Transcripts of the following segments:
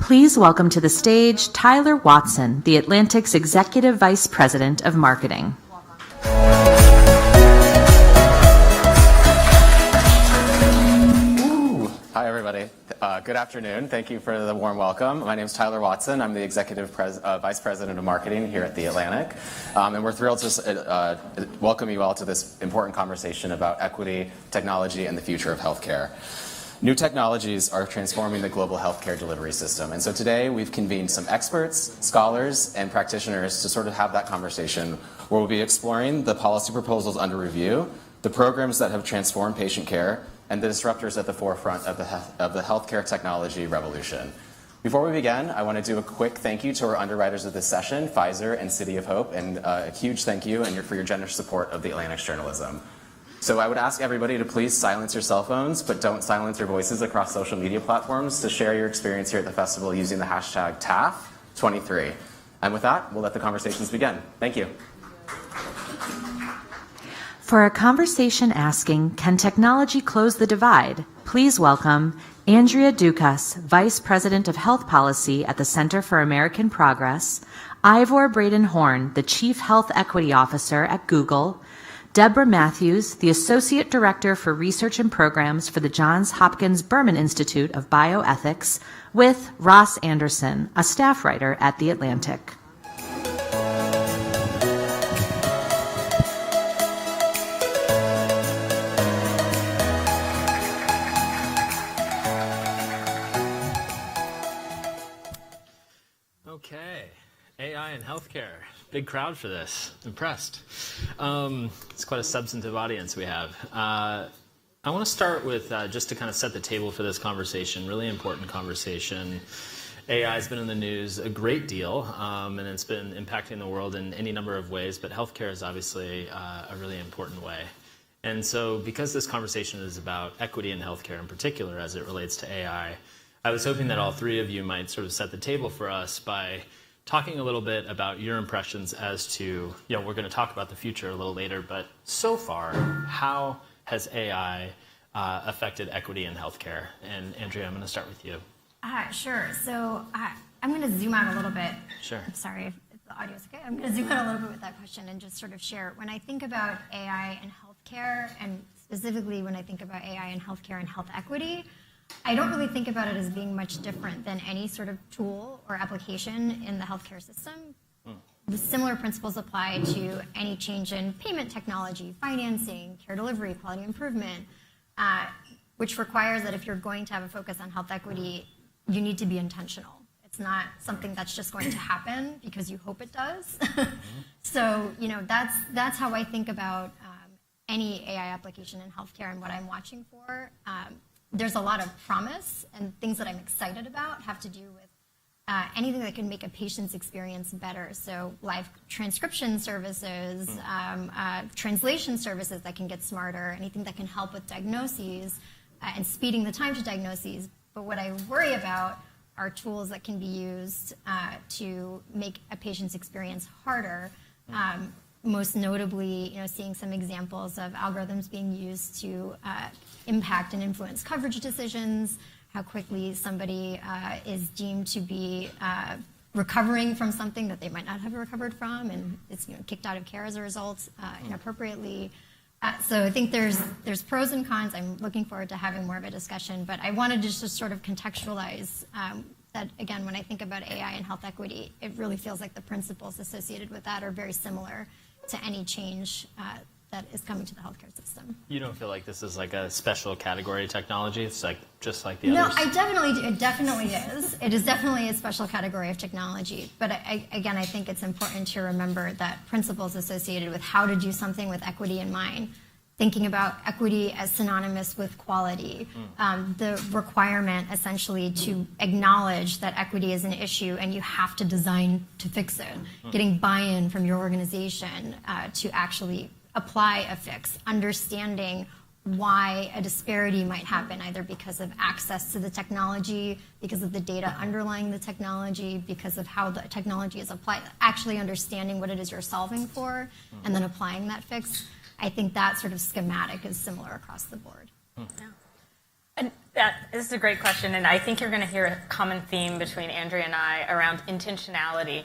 Please welcome to the stage Tyler Watson, the Atlantic's Executive Vice President of Marketing. Hi, everybody. Good afternoon. Thank you for the warm welcome. My name is Tyler Watson. I'm the Executive Vice President of Marketing here at The Atlantic. And we're thrilled to welcome you all to this important conversation about equity, technology, and the future of healthcare. New technologies are transforming the global healthcare delivery system. And so today we've convened some experts, scholars, and practitioners to sort of have that conversation where we'll be exploring the policy proposals under review, the programs that have transformed patient care, and the disruptors at the forefront of the healthcare technology revolution. Before we begin, I want to do a quick thank you to our underwriters of this session, Pfizer and City of Hope, and a huge thank you for your generous support of the Atlantic's journalism. So I would ask everybody to please silence your cell phones, but don't silence your voices across social media platforms to share your experience here at the festival using the hashtag TAF23. And with that, we'll let the conversations begin. Thank you. For a conversation asking, can technology close the divide? Please welcome Andrea Ducas, Vice President of Health Policy at the Center for American Progress, Ivor Braden Horn, the Chief Health Equity Officer at Google, Debra Mathews, the Associate Director for Research and Programs for the Johns Hopkins Berman Institute of Bioethics, with Ross Anderson, a staff writer at The Atlantic. Okay, AI in healthcare. Big crowd for this. Impressed. It's quite a substantive audience we have. I want to start with just to kind of set the table for this conversation, really important conversation. AI has been in the news a great deal, and it's been impacting the world in any number of ways, but healthcare is obviously a really important way. And so because this conversation is about equity in healthcare in particular as it relates to AI, I was hoping that all three of you might sort of set the table for us by talking a little bit about your impressions as to, we're going to talk about the future a little later, but so far, how has AI affected equity in healthcare? And Andrea, I'm going to start with you. Sure. So I'm going to zoom out a little bit. Sure. I'm sorry if the audio is okay. I'm going to zoom out a little bit with that question and just sort of share. When I think about AI and healthcare, and specifically when I think about AI and healthcare and health equity, I don't really think about it as being much different than any sort of tool or application in the healthcare system. The similar principles apply to any change in payment technology, financing, care delivery, quality improvement, which requires that if you're going to have a focus on health equity, you need to be intentional. It's not something that's just going to happen because you hope it does. So, that's how I think about any AI application in healthcare and what I'm watching for. There's a lot of promise, and things that I'm excited about have to do with anything that can make a patient's experience better. So live transcription services, translation services that can get smarter, anything that can help with diagnoses and speeding the time to diagnoses. But what I worry about are tools that can be used to make a patient's experience harder. Most notably, seeing some examples of algorithms being used to impact and influence coverage decisions, how quickly somebody is deemed to be recovering from something that they might not have recovered from, and it's kicked out of care as a result inappropriately. So I think there's pros and cons. I'm looking forward to having more of a discussion, but I wanted to just sort of contextualize that, again, when I think about AI and health equity, it really feels like the principles associated with that are very similar to any change that is coming to the healthcare system. You don't feel like this is like a special category technology? It's like just like the others? No, I definitely do. It definitely is. It is definitely a special category of technology. But I think it's important to remember that principles associated with how to do something with equity in mind, thinking about equity as synonymous with quality, the requirement essentially to acknowledge that equity is an issue and you have to design to fix it, getting buy-in from your organization to actually apply a fix, understanding why a disparity might happen, either because of access to the technology, because of the data underlying the technology, because of how the technology is applied, actually understanding what it is you're solving for, and then applying that fix. I think that sort of schematic is similar across the board. Yeah. And this is a great question, and I think you're going to hear a common theme between Andrea and I around intentionality.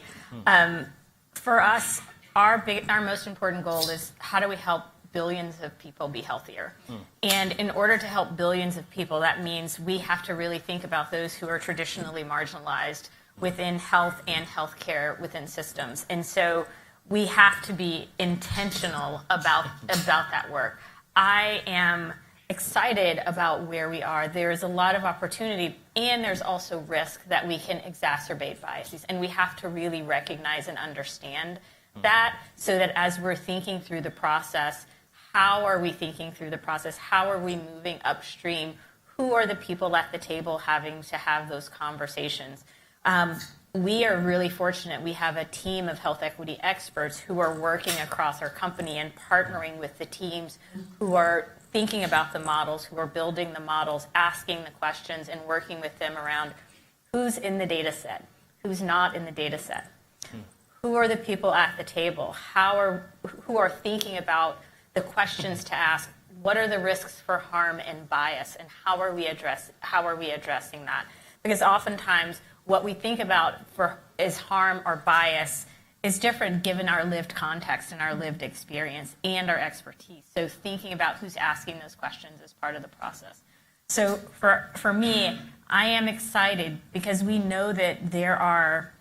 For us, our most important goal is how do we help billions of people be healthier? And in order to help billions of people, that means we have to really think about those who are traditionally marginalized within health and healthcare within systems. And so we have to be intentional about that work. I am excited about where we are. There's a lot of opportunity, and there's also risk that we can exacerbate biases. And we have to really recognize and understand that, so that as we're thinking through the process, how are we thinking through the process? How are we moving upstream? Who are the people at the table having to have those conversations? We are really fortunate. We have a team of health equity experts who are working across our company and partnering with the teams who are thinking about the models, who are building the models, asking the questions, and working with them around who's in the data set, who's not in the data set, who are the people at the table, who are thinking about the questions to ask, what are the risks for harm and bias, and how are we addressing that? Because oftentimes what we think about as harm or bias is different given our lived context and our lived experience and our expertise. So thinking about who's asking those questions is part of the process. So for me, I am excited because we know that there are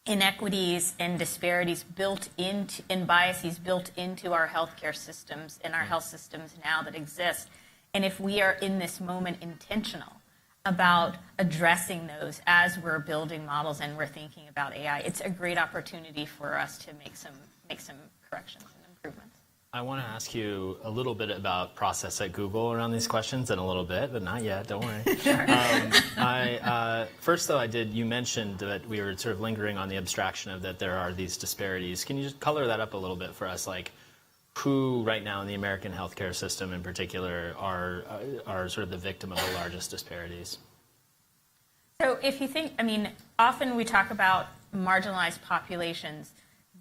inequities and disparities built into, and biases built into our healthcare systems and our health systems now that exist. And if we are in this moment intentional about addressing those as we're building models and we're thinking about AI, it's a great opportunity for us to make some corrections and improvements. I want to ask you a little bit about process at Google around these questions in a little bit, but not yet, don't worry. Sure. First, though, you mentioned that we were sort of lingering on the abstraction of that there are these disparities. Can you just color that up a little bit for us? Like, who right now in the American healthcare system in particular are sort of the victim of the largest disparities? So if you think, often we talk about marginalized populations.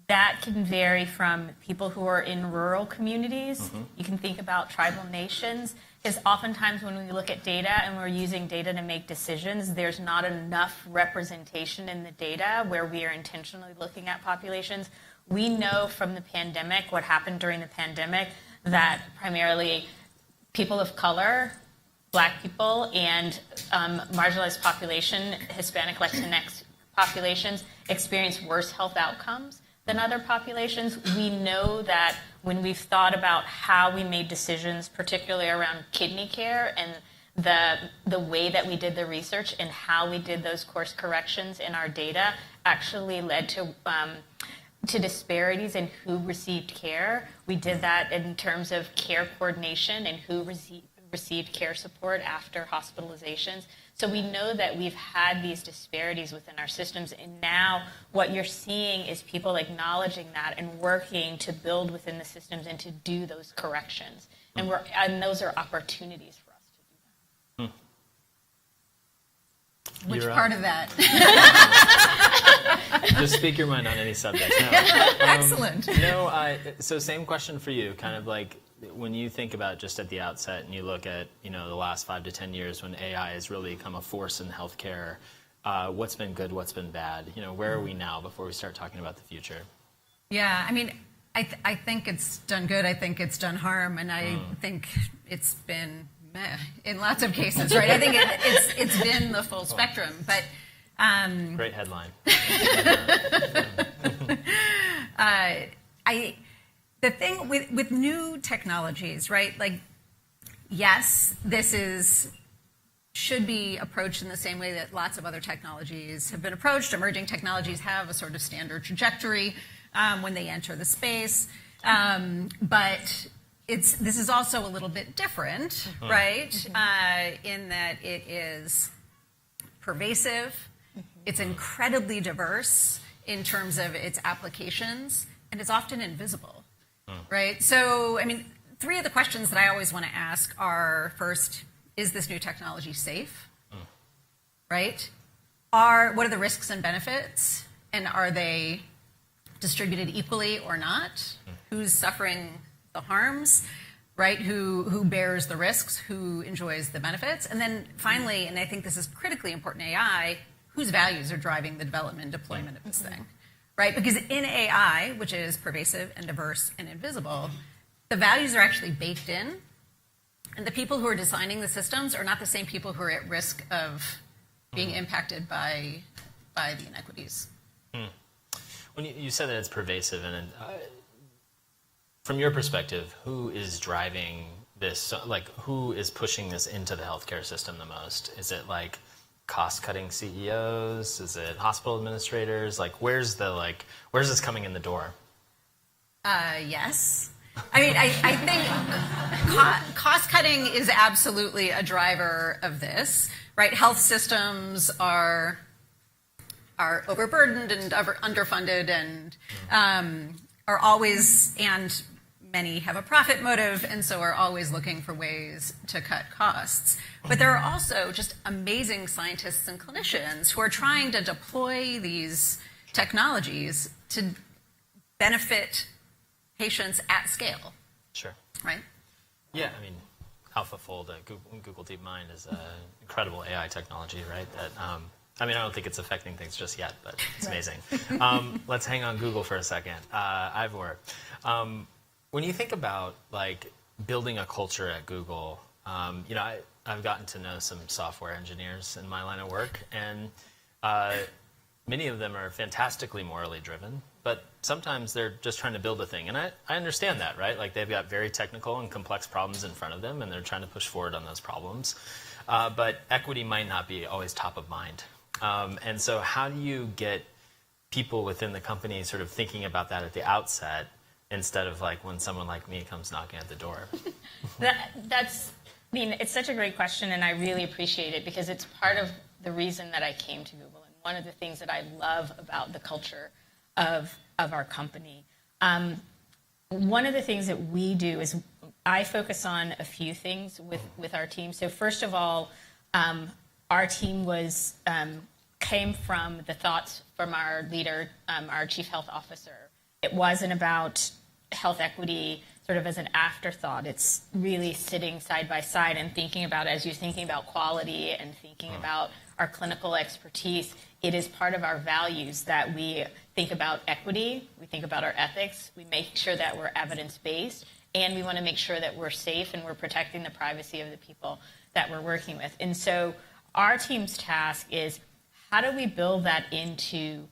That can vary from people who are in rural communities. Mm-hmm. You can think about tribal nations, because oftentimes when we look at data and we're using data to make decisions, there's not enough representation in the data where we are intentionally looking at populations. We know from the pandemic, what happened during the pandemic, that primarily people of color, Black people, and marginalized population, Hispanic, Latinx populations, experience worse health outcomes than other populations. We know that when we've thought about how we made decisions, particularly around kidney care and the way that we did the research and how we did those course corrections in our data, actually led to disparities in who received care. We did that in terms of care coordination and who received care support after hospitalizations. So we know that we've had these disparities within our systems, and now what you're seeing is people acknowledging that and working to build within the systems and to do those corrections. And those are opportunities for us to do that. Which part of that? Just speak your mind on any subject. No. Excellent. So same question for you, kind of like, when you think about just at the outset and you look at, the last 5 to 10 years when AI has really become a force in healthcare, what's been good, what's been bad? Where are we now before we start talking about the future? Yeah, I think it's done good. I think it's done harm, and I think it's been meh in lots of cases, right? I think it's been the full spectrum, but great headline. The thing with new technologies, right? Like, yes, should be approached in the same way that lots of other technologies have been approached. Emerging technologies have a sort of standard trajectory when they enter the space, but this is also a little bit different, right? In that it is pervasive, it's incredibly diverse in terms of its applications, and it's often invisible. Right? So, 3 of the questions that I always want to ask are, first, is this new technology safe? Right? What are the risks and benefits? And are they distributed equally or not? Who's suffering the harms? right? Who bears the risks, who enjoys the benefits. And then finally, and I think this is critically important in AI, whose values are driving the development and deployment of this thing, right? Because in AI, which is pervasive and diverse and invisible, the values are actually baked in. And the people who are designing the systems are not the same people who are at risk of being impacted by the inequities. When you said that it's pervasive, and from your perspective, who is driving this? Like, who is pushing this into the healthcare system the most? Is it like cost-cutting CEOs? Is it hospital administrators? Like, where's this coming in the door? Yes. I mean, I think cost-cutting is absolutely a driver of this, right? Health systems are overburdened and underfunded and are always, and many have a profit motive, and so are always looking for ways to cut costs. But there are also just amazing scientists and clinicians who are trying to deploy these technologies to benefit patients at scale. Sure. Right? Yeah, I mean, AlphaFold, Google DeepMind is an incredible AI technology, right? That I don't think it's affecting things just yet, but it's amazing. Let's hang on Google for a second. Ivor, when you think about like building a culture at Google, I've gotten to know some software engineers in my line of work, and many of them are fantastically morally driven, but sometimes they're just trying to build a thing. And I understand that, right? Like they've got very technical and complex problems in front of them, and they're trying to push forward on those problems. But equity might not be always top of mind. And so how do you get people within the company sort of thinking about that at the outset instead of like when someone like me comes knocking at the door? It's such a great question, and I really appreciate it because it's part of the reason that I came to Google, and one of the things that I love about the culture of our company. One of the things that we do is I focus on a few things with our team. So first of all, our team came from the thoughts from our leader, our chief health officer. It wasn't about health equity sort of as an afterthought. It's really sitting side by side and thinking about, as you're thinking about quality and thinking about our clinical expertise, it is part of our values that we think about equity, we think about our ethics, we make sure that we're evidence-based, and we want to make sure that we're safe and we're protecting the privacy of the people that we're working with. And so our team's task is, how do we build that into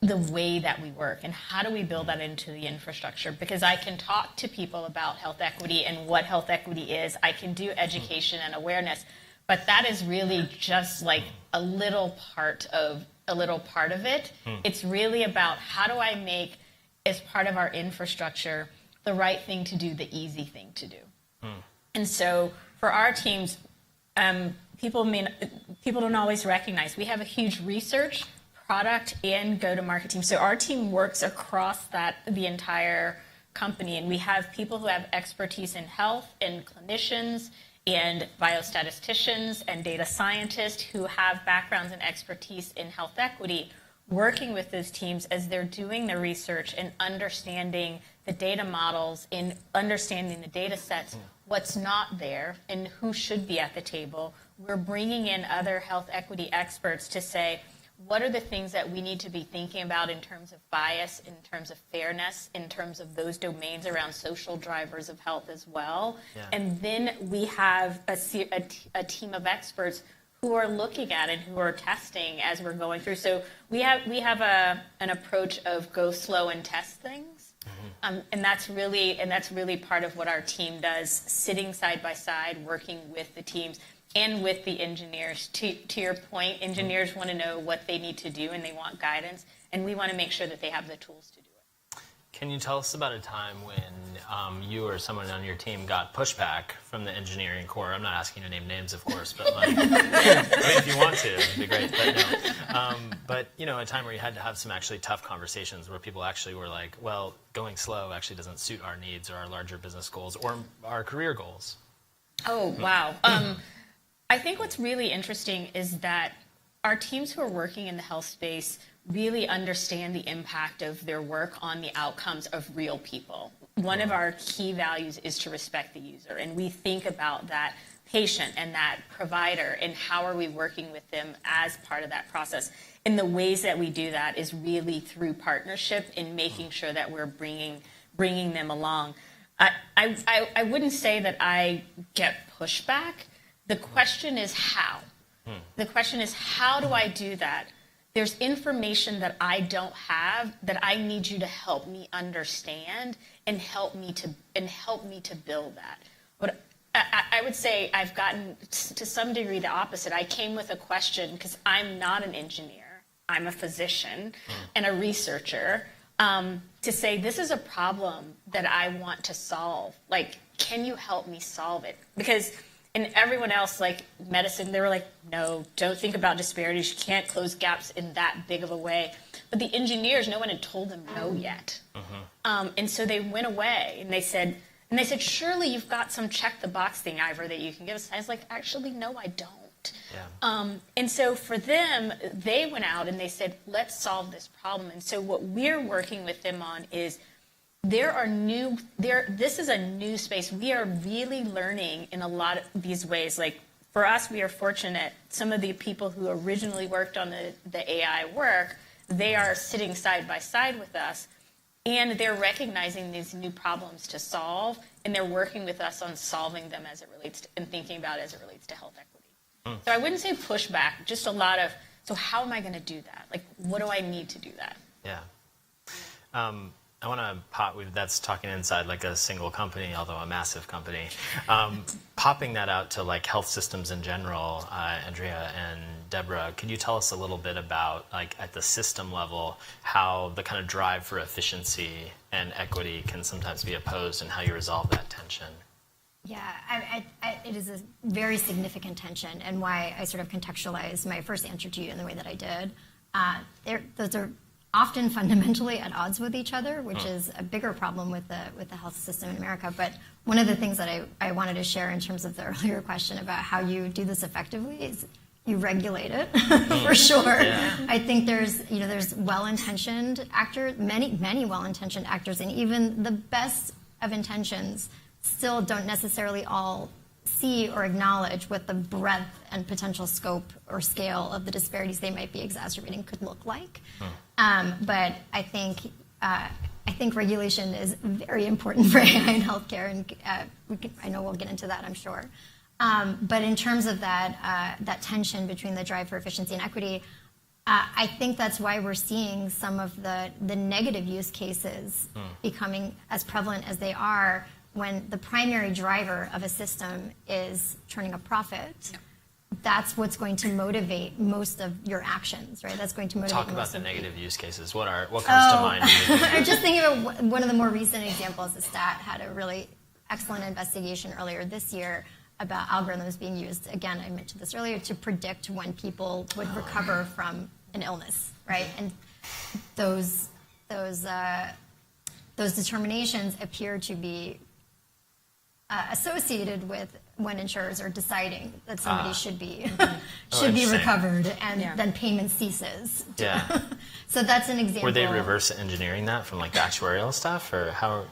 the way that we work, and how do we build that into the infrastructure? Because I can talk to people about health equity and what health equity is. I can do education and awareness, but that is really just like a little part of it. It's really about how do I make, as part of our infrastructure, the right thing to do, the easy thing to do. And so for our teams, people don't always recognize we have a huge research, product, and go-to-market team. So our team works across the entire company, and we have people who have expertise in health, and clinicians, and biostatisticians, and data scientists who have backgrounds and expertise in health equity, working with those teams as they're doing the research and understanding the data models, and understanding the data sets, what's not there, and who should be at the table. We're bringing in other health equity experts to say, what are the things that we need to be thinking about in terms of bias, in terms of fairness, in terms of those domains around social drivers of health as well? Yeah. And then we have a team of experts who are looking at it, who are testing as we're going through. So we have an approach of go slow and test things. And that's really part of what our team does, sitting side by side, working with the teams and with the engineers. To your point, engineers want to know what they need to do, and they want guidance, and we want to make sure that they have the tools to do it. Can you tell us about a time when you or someone on your team got pushback from the engineering core? I'm not asking you to name names, of course, but like, if you want to, it'd be great. But no. But a time where you had to have some actually tough conversations where people actually were like, well, going slow actually doesn't suit our needs or our larger business goals or our career goals. Oh, wow. I think what's really interesting is that our teams who are working in the health space really understand the impact of their work on the outcomes of real people. one of our key values is to respect the user. And we think about that patient and that provider and how are we working with them as part of that process. And the ways that we do that is really through partnership and making sure that we're bringing them along. I wouldn't say that I get pushback. The question is how. The question is, how do I do that? There's information that I don't have that I need you to help me understand and help me to build that. But I would say I've gotten to some degree the opposite. I came with a question because I'm not an engineer. I'm a physician and a researcher, to say this is a problem that I want to solve. Like, can you help me solve it? Because and everyone else, like medicine, they were like, no, don't think about disparities. You can't close gaps in that big of a way. But the engineers, no one had told them no yet. And so they went away and they said, surely you've got some check the box thing, Ivor, that you can give us. I was like, actually, no, I don't. Yeah. And so for them, they went out and they said, let's solve this problem. And so what we're working with them on is this is a new space. We are really learning in a lot of these ways. Like for us, we are fortunate. Some of the people who originally worked on the AI work, they are sitting side by side with us, and they're recognizing these new problems to solve, and they're working with us on solving them as it relates to, and thinking about as it relates to health equity. So I wouldn't say pushback, just a lot of, so how am I going to do that? Like, what do I need to do that? Yeah. I want to that's talking inside like a single company, although a massive company. Popping that out to like health systems in general, Andrea and Debra, could you tell us a little bit about, like at the system level, how the kind of drive for efficiency and equity can sometimes be opposed and how you resolve that tension? Yeah, it is a very significant tension, and why I sort of contextualized my first answer to you in the way that I did. Those are often fundamentally at odds with each other, which is a bigger problem with the health system in America. But one of the things that I wanted to share in terms of the earlier question about how you do this effectively is you regulate it for sure. Yeah. I think there's well-intentioned actors, many well-intentioned actors, and even the best of intentions still don't necessarily all see or acknowledge what the breadth and potential scope or scale of the disparities they might be exacerbating could look like. But I think regulation is very important for AI in healthcare, and I know we'll get into that, I'm sure. But in terms of that tension between the drive for efficiency and equity, I think that's why we're seeing some of the negative use cases becoming as prevalent as they are, when the primary driver of a system is turning a profit. Yep. That's what's going to motivate most of your actions, right? That's going to motivate. Talk about the negative use cases. What comes to mind? I'm just thinking of one of the more recent examples. The Stat had a really excellent investigation earlier this year about algorithms being used, again, I mentioned this earlier, to predict when people would recover from an illness, right? And those determinations appear to be associated with when insurers are deciding that somebody should be recovered, and then payment ceases. Yeah. So that's an example. Were they reverse engineering that from like the actuarial stuff, or how?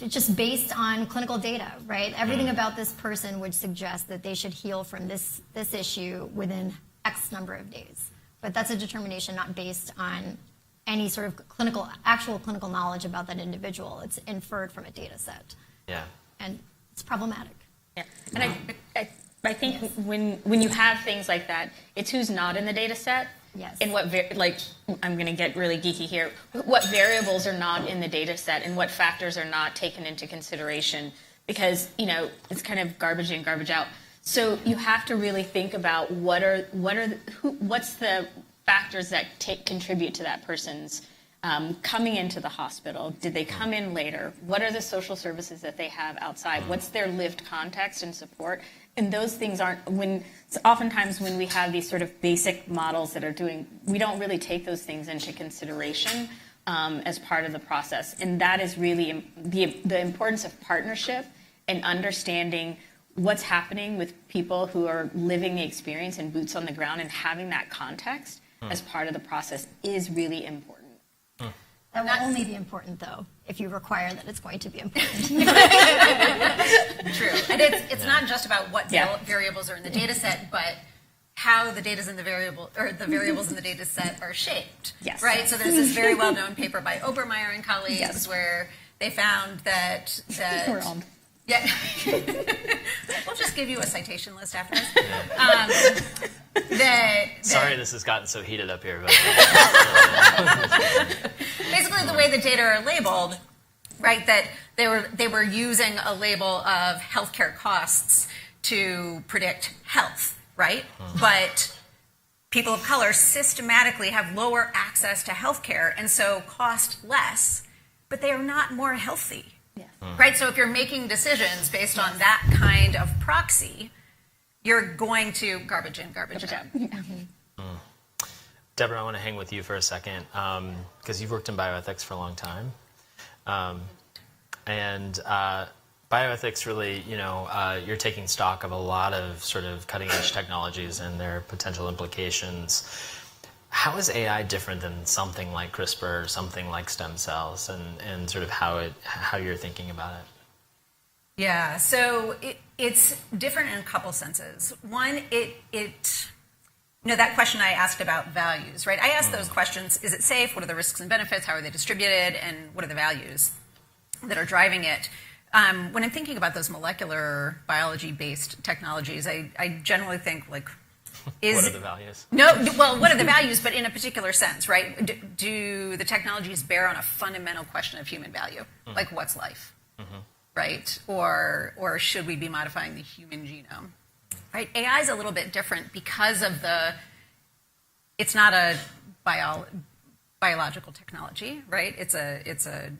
Just based on clinical data, right? Everything about this person would suggest that they should heal from this issue within X number of days. But that's a determination not based on any sort of actual clinical knowledge about that individual. It's inferred from a data set. Yeah. And it's problematic. Yeah, and I think when you have things like that, it's who's not in the data set. Yes. And what I'm going to get really geeky here. What variables are not in the data set, and what factors are not taken into consideration, because it's kind of garbage in, garbage out. So you have to really think about what's the factors that contribute to that person's coming into the hospital. Did they come in later? What are the social services that they have outside? What's their lived context and support? And those things oftentimes when we have these sort of basic models that are we don't really take those things into consideration as part of the process. And that is really the importance of partnership and understanding what's happening with people who are living the experience and boots on the ground, and having that context as part of the process is really important. That will only be important, though, if you require that it's going to be important. True. And it's not just about what variables are in the data set, but how the data's in the variable, or the variables in the data set are shaped. Yes. Right? So there's this very well-known paper by Obermeyer and colleagues where they found that We're on. yeah. We'll just give you a citation list after this. Sorry this has gotten so heated up here. But basically the way the data are labeled, right, that they were using a label of healthcare costs to predict health, right? But people of color systematically have lower access to healthcare and so cost less, but they are not more healthy. Yes. Right? So if you're making decisions based on that kind of proxy, you're going to garbage in, garbage out. Debra, I want to hang with you for a second because you've worked in bioethics for a long time. And bioethics really, you're taking stock of a lot of sort of cutting edge technologies and their potential implications. How is AI different than something like CRISPR or something like stem cells and sort of how you're thinking about it? Yeah, so it's different in a couple senses. One, that question I asked about values, right? I asked those questions, is it safe? What are the risks and benefits? How are they distributed? And what are the values that are driving it? When I'm thinking about those molecular biology-based technologies, I generally think like, what are the values? What are the values, but in a particular sense, right? Do the technologies bear on a fundamental question of human value? Like what's life, right? Or should we be modifying the human genome, right? AI is a little bit different because of it's not a biological technology, right? It's a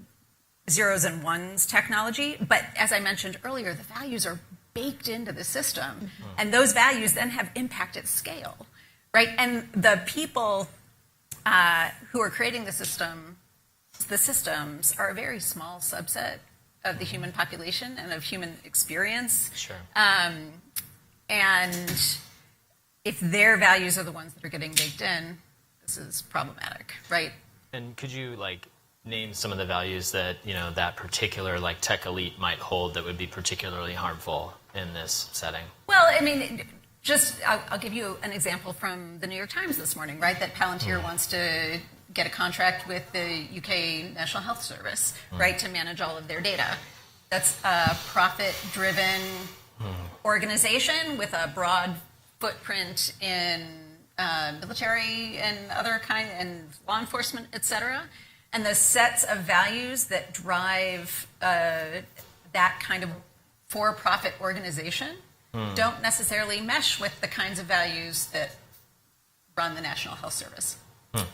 zeros and ones technology, but as I mentioned earlier, the values are baked into the system, and those values then have impact at scale, right? And the people who are creating the systems are a very small subset of the human population and of human experience. Sure. And if their values are the ones that are getting baked in, this is problematic, right? And could you name some of the values that that particular tech elite might hold that would be particularly harmful in this setting? Well, I mean, I'll give you an example from the New York Times this morning, right? That Palantir wants to get a contract with the UK National Health Service, right, to manage all of their data. That's a profit-driven organization with a broad footprint in military and other and law enforcement, et cetera. And the sets of values that drive that kind of for-profit organization don't necessarily mesh with the kinds of values that run the National Health Service.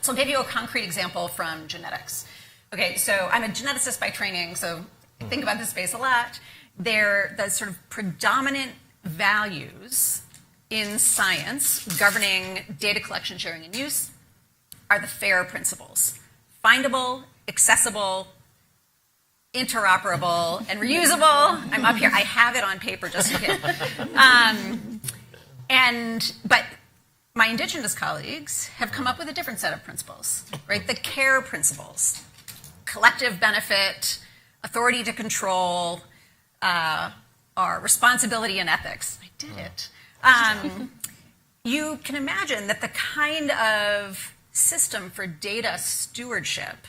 So I'll give you a concrete example from genetics. Okay, so I'm a geneticist by training, so I think about this space a lot. The sort of predominant values in science governing data collection, sharing, and use are the FAIR principles. Findable, accessible, interoperable, and reusable. I'm up here. I have it on paper just in case. But my indigenous colleagues have come up with a different set of principles, right? The CARE principles. Collective benefit, authority to control, our responsibility and ethics. I did it. You can imagine that the kind of system for data stewardship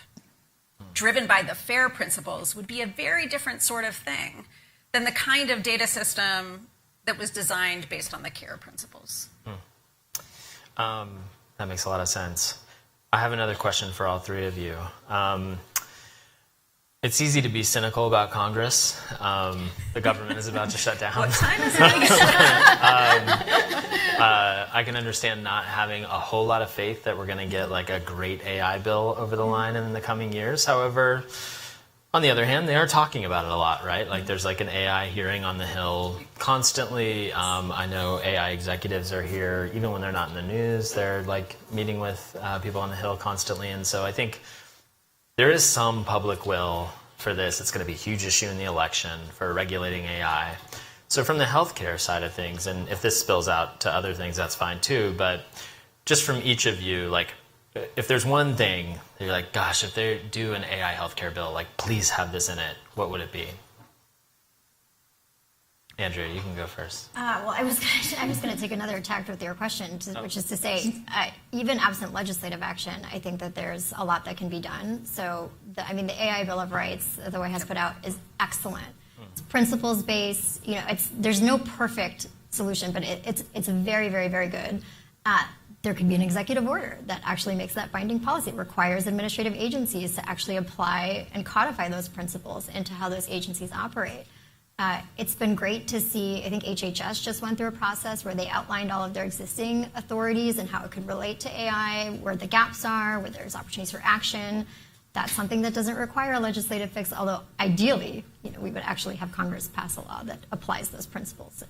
driven by the FAIR principles would be a very different sort of thing than the kind of data system that was designed based on the CARE principles. That makes a lot of sense. I have another question for all three of you. It's easy to be cynical about Congress. The government is about to shut down. What time is it? I can understand not having a whole lot of faith that we're going to get a great AI bill over the line in the coming years. However, on the other hand, they are talking about it a lot, right? There's an AI hearing on the Hill constantly. I know AI executives are here, even when they're not in the news. They're meeting with people on the Hill constantly. And so I think there is some public will for this. It's going to be a huge issue in the election for regulating AI. So from the healthcare side of things, and if this spills out to other things, that's fine too, but just from each of you, if there's one thing that you're like, gosh, if they do an AI healthcare bill, like, please have this in it, what would it be? Andrea, you can go first. Well, I was going to take another tact with your question, which is to say, even absent legislative action, I think that there's a lot that can be done. So, the AI Bill of Rights, the White House put out, is excellent. It's principles based. There's no perfect solution, but it's very, very, very good. There could be an executive order that actually makes that binding policy. It requires administrative agencies to actually apply and codify those principles into how those agencies operate. It's been great to see, I think HHS just went through a process where they outlined all of their existing authorities and how it could relate to AI, where the gaps are, where there's opportunities for action. That's something that doesn't require a legislative fix, although ideally, we would actually have Congress pass a law that applies those principles.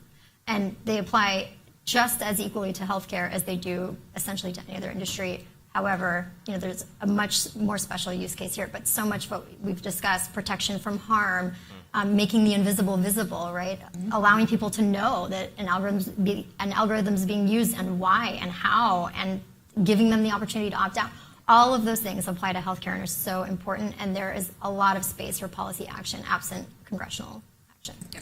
And they apply just as equally to healthcare as they do essentially to any other industry. However, there's a much more special use case here, but so much what we've discussed, protection from harm, making the invisible visible, right? Allowing people to know that an algorithm's being used and why and how, and giving them the opportunity to opt out. All of those things apply to healthcare and are so important, and there is a lot of space for policy action absent congressional action. Yeah.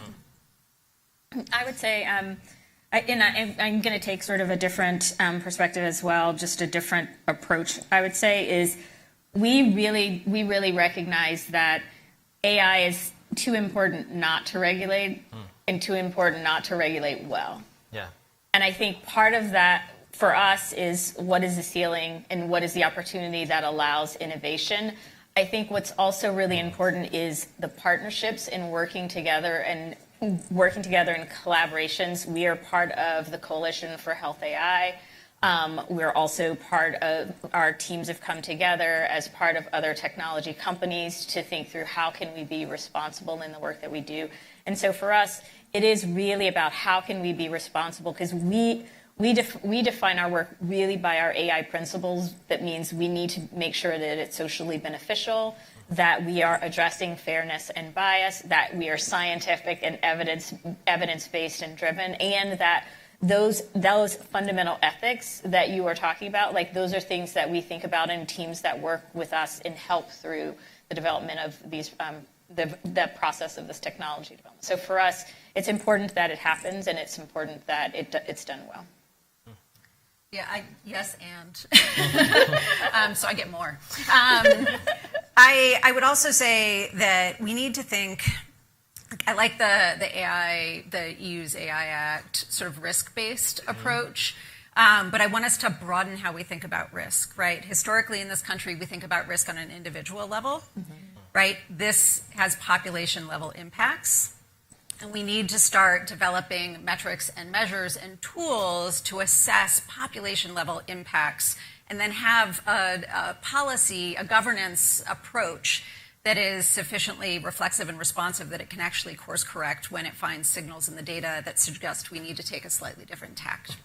I would say, I'm going to take sort of a different perspective as well, just a different approach. I would say is we really recognize that AI is too important not to regulate and too important not to regulate well. Yeah. And I think part of that for us is what is the ceiling and what is the opportunity that allows innovation. I think what's also really important is the partnerships and working together in collaborations. We are part of the Coalition for Health AI. We're also part of, our teams have come together as part of other technology companies to think through how can we be responsible in the work that we do. And so for us, it is really about how can we be responsible, because we define our work really by our AI principles. That means we need to make sure that it's socially beneficial, that we are addressing fairness and bias, that we are scientific and evidence-based and driven, and that those fundamental ethics that you are talking about, like those are things that we think about in teams that work with us and help through the development of these, the process of this technology development. So for us, it's important that it happens, and it's important that it's done well. Yeah, yes, and so I get more. I would also say that we need to think. I like the AI, the EU's AI Act sort of risk-based approach, but I want us to broaden how we think about risk. Right? Historically, in this country, we think about risk on an individual level. Right? This has population-level impacts. And we need to start developing metrics and measures and tools to assess population-level impacts, and then have a policy, a governance approach that is sufficiently reflexive and responsive that it can actually course correct when it finds signals in the data that suggest we need to take a slightly different tact.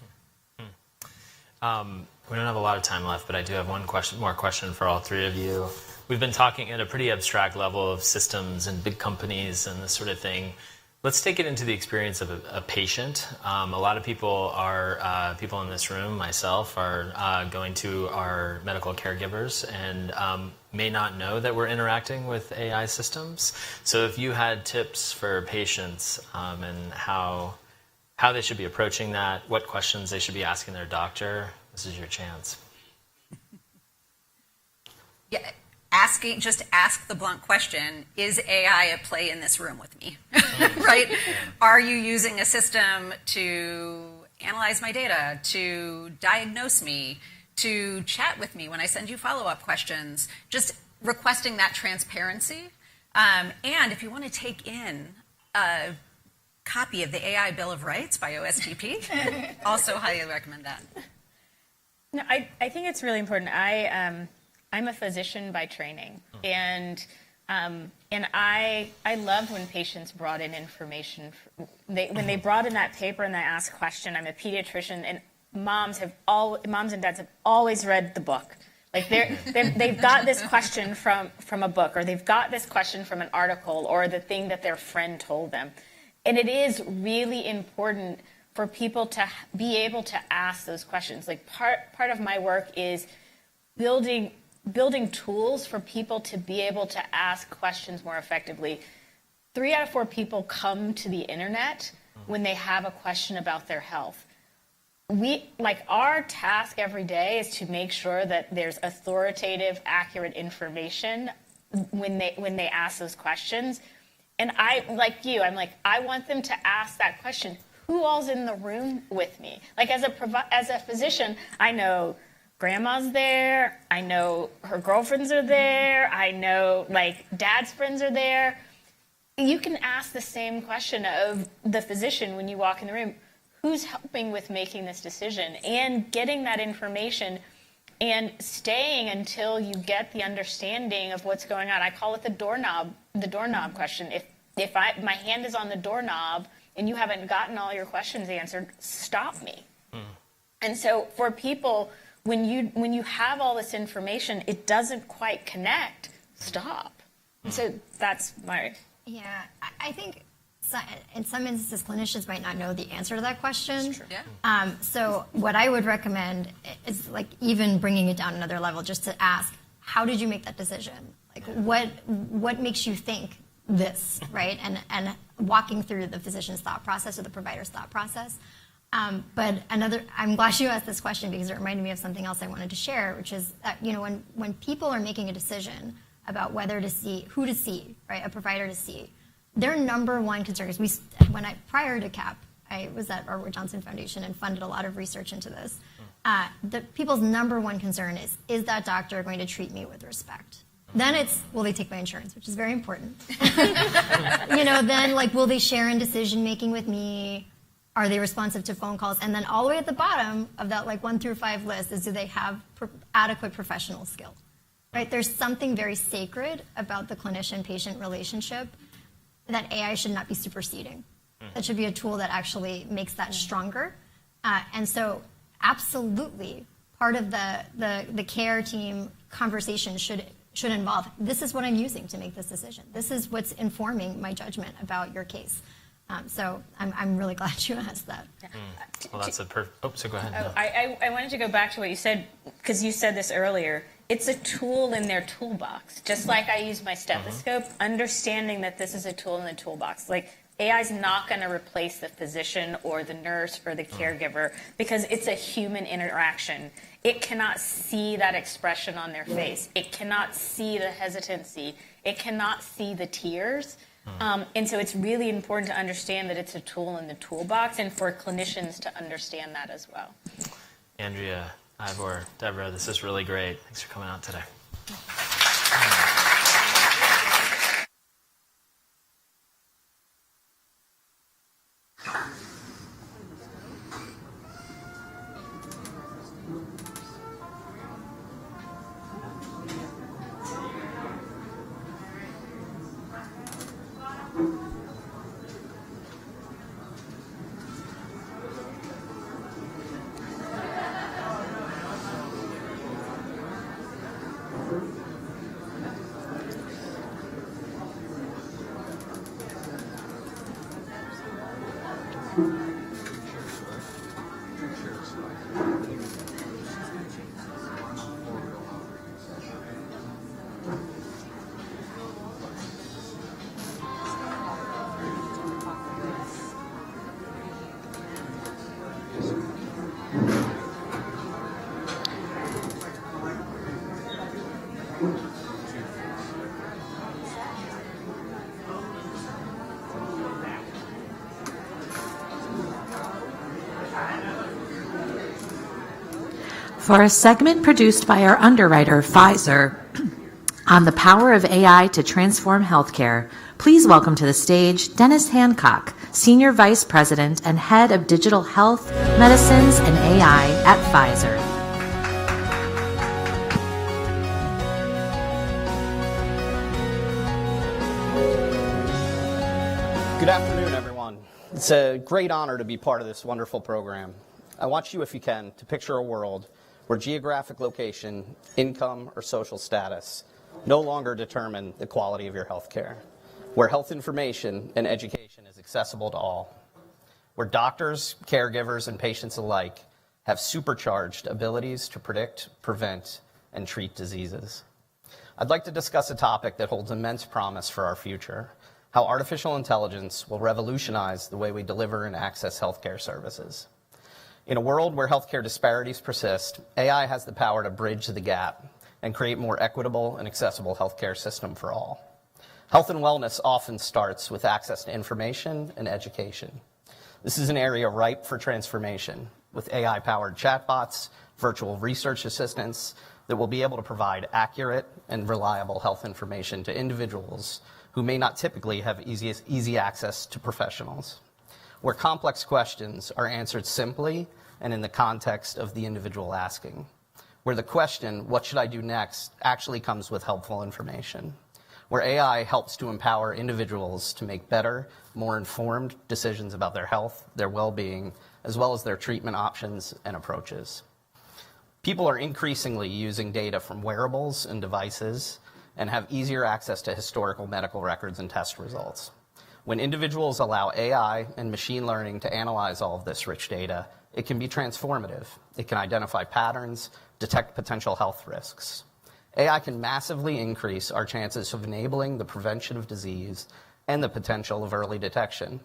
We don't have a lot of time left, but I do have one more question for all three of you. We've been talking at a pretty abstract level of systems and big companies and this sort of thing. Let's take it into the experience of a patient. A lot of people people in this room, myself, are going to our medical caregivers and may not know that we're interacting with AI systems. So if you had tips for patients and how they should be approaching that, what questions they should be asking their doctor, this is your chance. Yeah. Just ask the blunt question, is AI at play in this room with me? Right? Are you using a system to analyze my data, to diagnose me, to chat with me when I send you follow-up questions? Just requesting that transparency. And if you want to take in a copy of the AI Bill of Rights by OSTP, also highly recommend that. No, I think it's really important. I'm a physician by training, and I loved when patients brought in information. When they brought in that paper and they asked a question. I'm a pediatrician, and moms and dads have always read the book. Like they've got this question from a book, or they've got this question from an article, or the thing that their friend told them. And it is really important for people to be able to ask those questions. Like part of my work is building tools for people to be able to ask questions more effectively. 3 out of 4 people come to the internet when they have a question about their health. Our task every day is to make sure that there's authoritative, accurate information when they ask those questions. And I want them to ask that question. Who all's in the room with me? Like as a physician, I know grandma's there. I know her girlfriends are there. I know dad's friends are there. You can ask the same question of the physician when you walk in the room. Who's helping with making this decision and getting that information and staying until you get the understanding of what's going on? I call it the doorknob question. If my hand is on the doorknob and you haven't gotten all your questions answered, stop me. And so for people, when you have all this information, it doesn't quite connect, stop. And so that's my... Yeah, I think in some instances, clinicians might not know the answer to that question. That's true. Yeah. So what I would recommend is even bringing it down another level, just to ask, how did you make that decision? What makes you think this, right? And walking through the physician's thought process or the provider's thought process. But I'm glad you asked this question because it reminded me of something else I wanted to share, which is that, when people are making a decision about who to see, right, a provider to see, their number one concern is prior to CAP, I was at our Wood Johnson Foundation and funded a lot of research into this. The people's number one concern is that doctor going to treat me with respect? Then it's, will they take my insurance, which is very important. Then will they share in decision making with me? Are they responsive to phone calls? And then all the way at the bottom of that 1 through 5 list is, do they have adequate professional skill? Right? There's something very sacred about the clinician-patient relationship that AI should not be superseding. That should be a tool that actually makes that stronger. And so absolutely, part of the care team conversation should involve, this is what I'm using to make this decision. This is what's informing my judgment about your case. So I'm really glad you asked that. Well, that's a perfect... so go ahead. I wanted to go back to what you said, because you said this earlier. It's a tool in their toolbox. Just like I use my stethoscope, understanding that this is a tool in the toolbox. AI is not going to replace the physician or the nurse or the caregiver because it's a human interaction. It cannot see that expression on their face. It cannot see the hesitancy. It cannot see the tears. And so it's really important to understand that it's a tool in the toolbox and for clinicians to understand that as well. Andrea, Ivor, Debra, this is really great. Thanks for coming out today. For a segment produced by our underwriter, Pfizer, on the power of AI to transform healthcare, please welcome to the stage Dennis Hancock, Senior Vice President and Head of Digital Health, Medicines, and AI at Pfizer. Good afternoon, everyone. It's a great honor to be part of this wonderful program. I want you, if you can, to picture a world where geographic location, income, or social status no longer determine the quality of your health care, where health information and education is accessible to all, where doctors, caregivers, and patients alike have supercharged abilities to predict, prevent, and treat diseases. I'd like to discuss a topic that holds immense promise for our future: how artificial intelligence will revolutionize the way we deliver and access healthcare services. In a world where healthcare disparities persist, AI has the power to bridge the gap and create more equitable and accessible healthcare system for all. Health and wellness often starts with access to information and education. This is an area ripe for transformation, with AI-powered chatbots, virtual research assistants that will be able to provide accurate and reliable health information to individuals who may not typically have easy access to professionals, where complex questions are answered simply and in the context of the individual asking, where the question, what should I do next, actually comes with helpful information, where AI helps to empower individuals to make better, more informed decisions about their health, their well-being, as well as their treatment options and approaches. People are increasingly using data from wearables and devices and have easier access to historical medical records and test results. When individuals allow AI and machine learning to analyze all of this rich data, it can be transformative. It can identify patterns, detect potential health risks. AI can massively increase our chances of enabling the prevention of disease and the potential of early detection.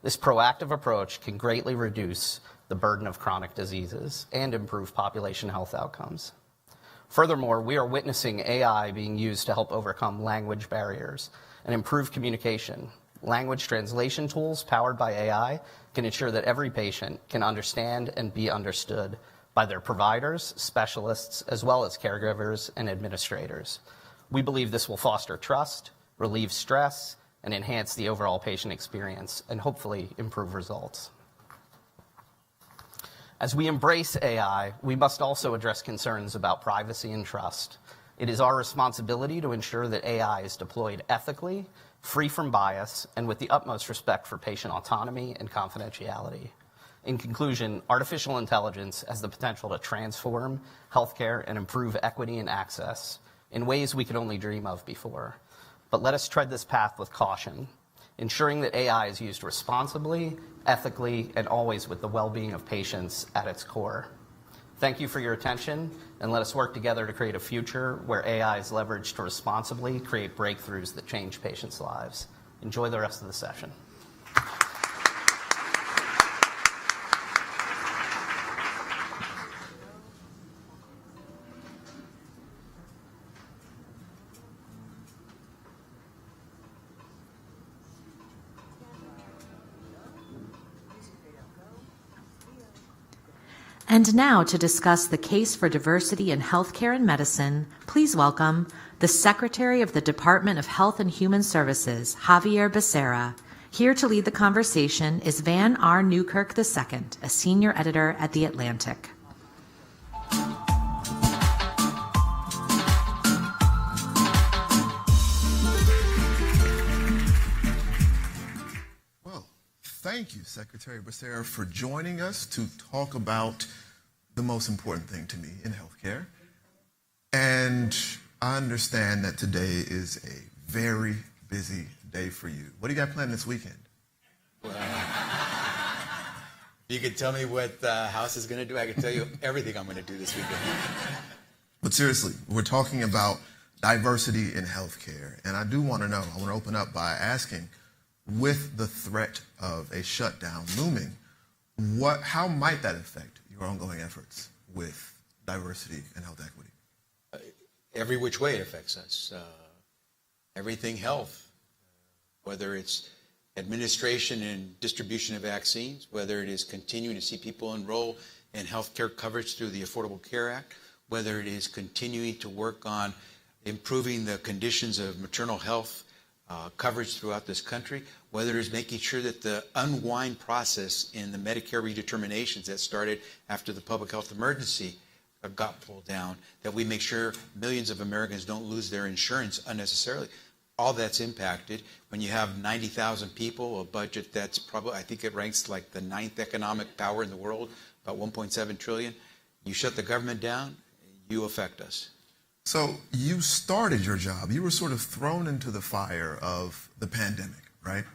This proactive approach can greatly reduce the burden of chronic diseases and improve population health outcomes. Furthermore, we are witnessing AI being used to help overcome language barriers and improve communication. Language translation tools powered by AI can ensure that every patient can understand and be understood by their providers, specialists, as well as caregivers and administrators. We believe this will foster trust, relieve stress, and enhance the overall patient experience, and hopefully improve results. As we embrace AI, we must also address concerns about privacy and trust. It is our responsibility to ensure that AI is deployed ethically, free from bias, and with the utmost respect for patient autonomy and confidentiality. In conclusion, artificial intelligence has the potential to transform healthcare and improve equity and access in ways we could only dream of before. But let us tread this path with caution, ensuring that AI is used responsibly, ethically, and always with the well-being of patients at its core. Thank you for your attention, and let us work together to create a future where AI is leveraged to responsibly create breakthroughs that change patients' lives. Enjoy the rest of the session. And now to discuss the case for diversity in healthcare and medicine, please welcome the Secretary of the Department of Health and Human Services, Xavier Becerra. Here to lead the conversation is Vann R. Newkirk II, a senior editor at The Atlantic. Thank you, Secretary Becerra, for joining us to talk about the most important thing to me in healthcare. And I understand that today is a very busy day for you. What do you got planned this weekend? Well, you could tell me what the House is going to do. I can tell you everything I'm going to do this weekend. But seriously, we're talking about diversity in healthcare. And I do want to know, I want to open up by asking, with the threat of a shutdown looming, how might that affect your ongoing efforts with diversity and health equity? Every which way it affects us. Everything health, whether it's administration and distribution of vaccines, whether it is continuing to see people enroll in health care coverage through the Affordable Care Act, whether it is continuing to work on improving the conditions of maternal health coverage throughout this country, whether it's making sure that the unwind process in the Medicare redeterminations that started after the public health emergency got pulled down, that we make sure millions of Americans don't lose their insurance unnecessarily. All that's impacted when you have 90,000 people, a budget that's probably, I think it ranks like the 9th economic power in the world, about 1.7 trillion. You shut the government down, you affect us. So you started your job. You were sort of thrown into the fire of the pandemic, right?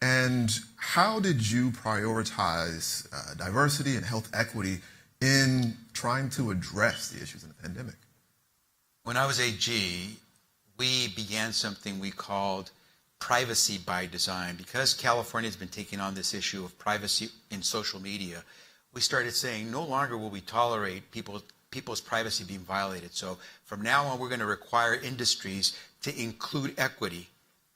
And how did you prioritize diversity and health equity in trying to address the issues in the pandemic? When I was AG, we began something we called privacy by design. Because California has been taking on this issue of privacy in social media, we started saying no longer will we tolerate people's privacy being violated. So from now on, we're going to require industries to include equity,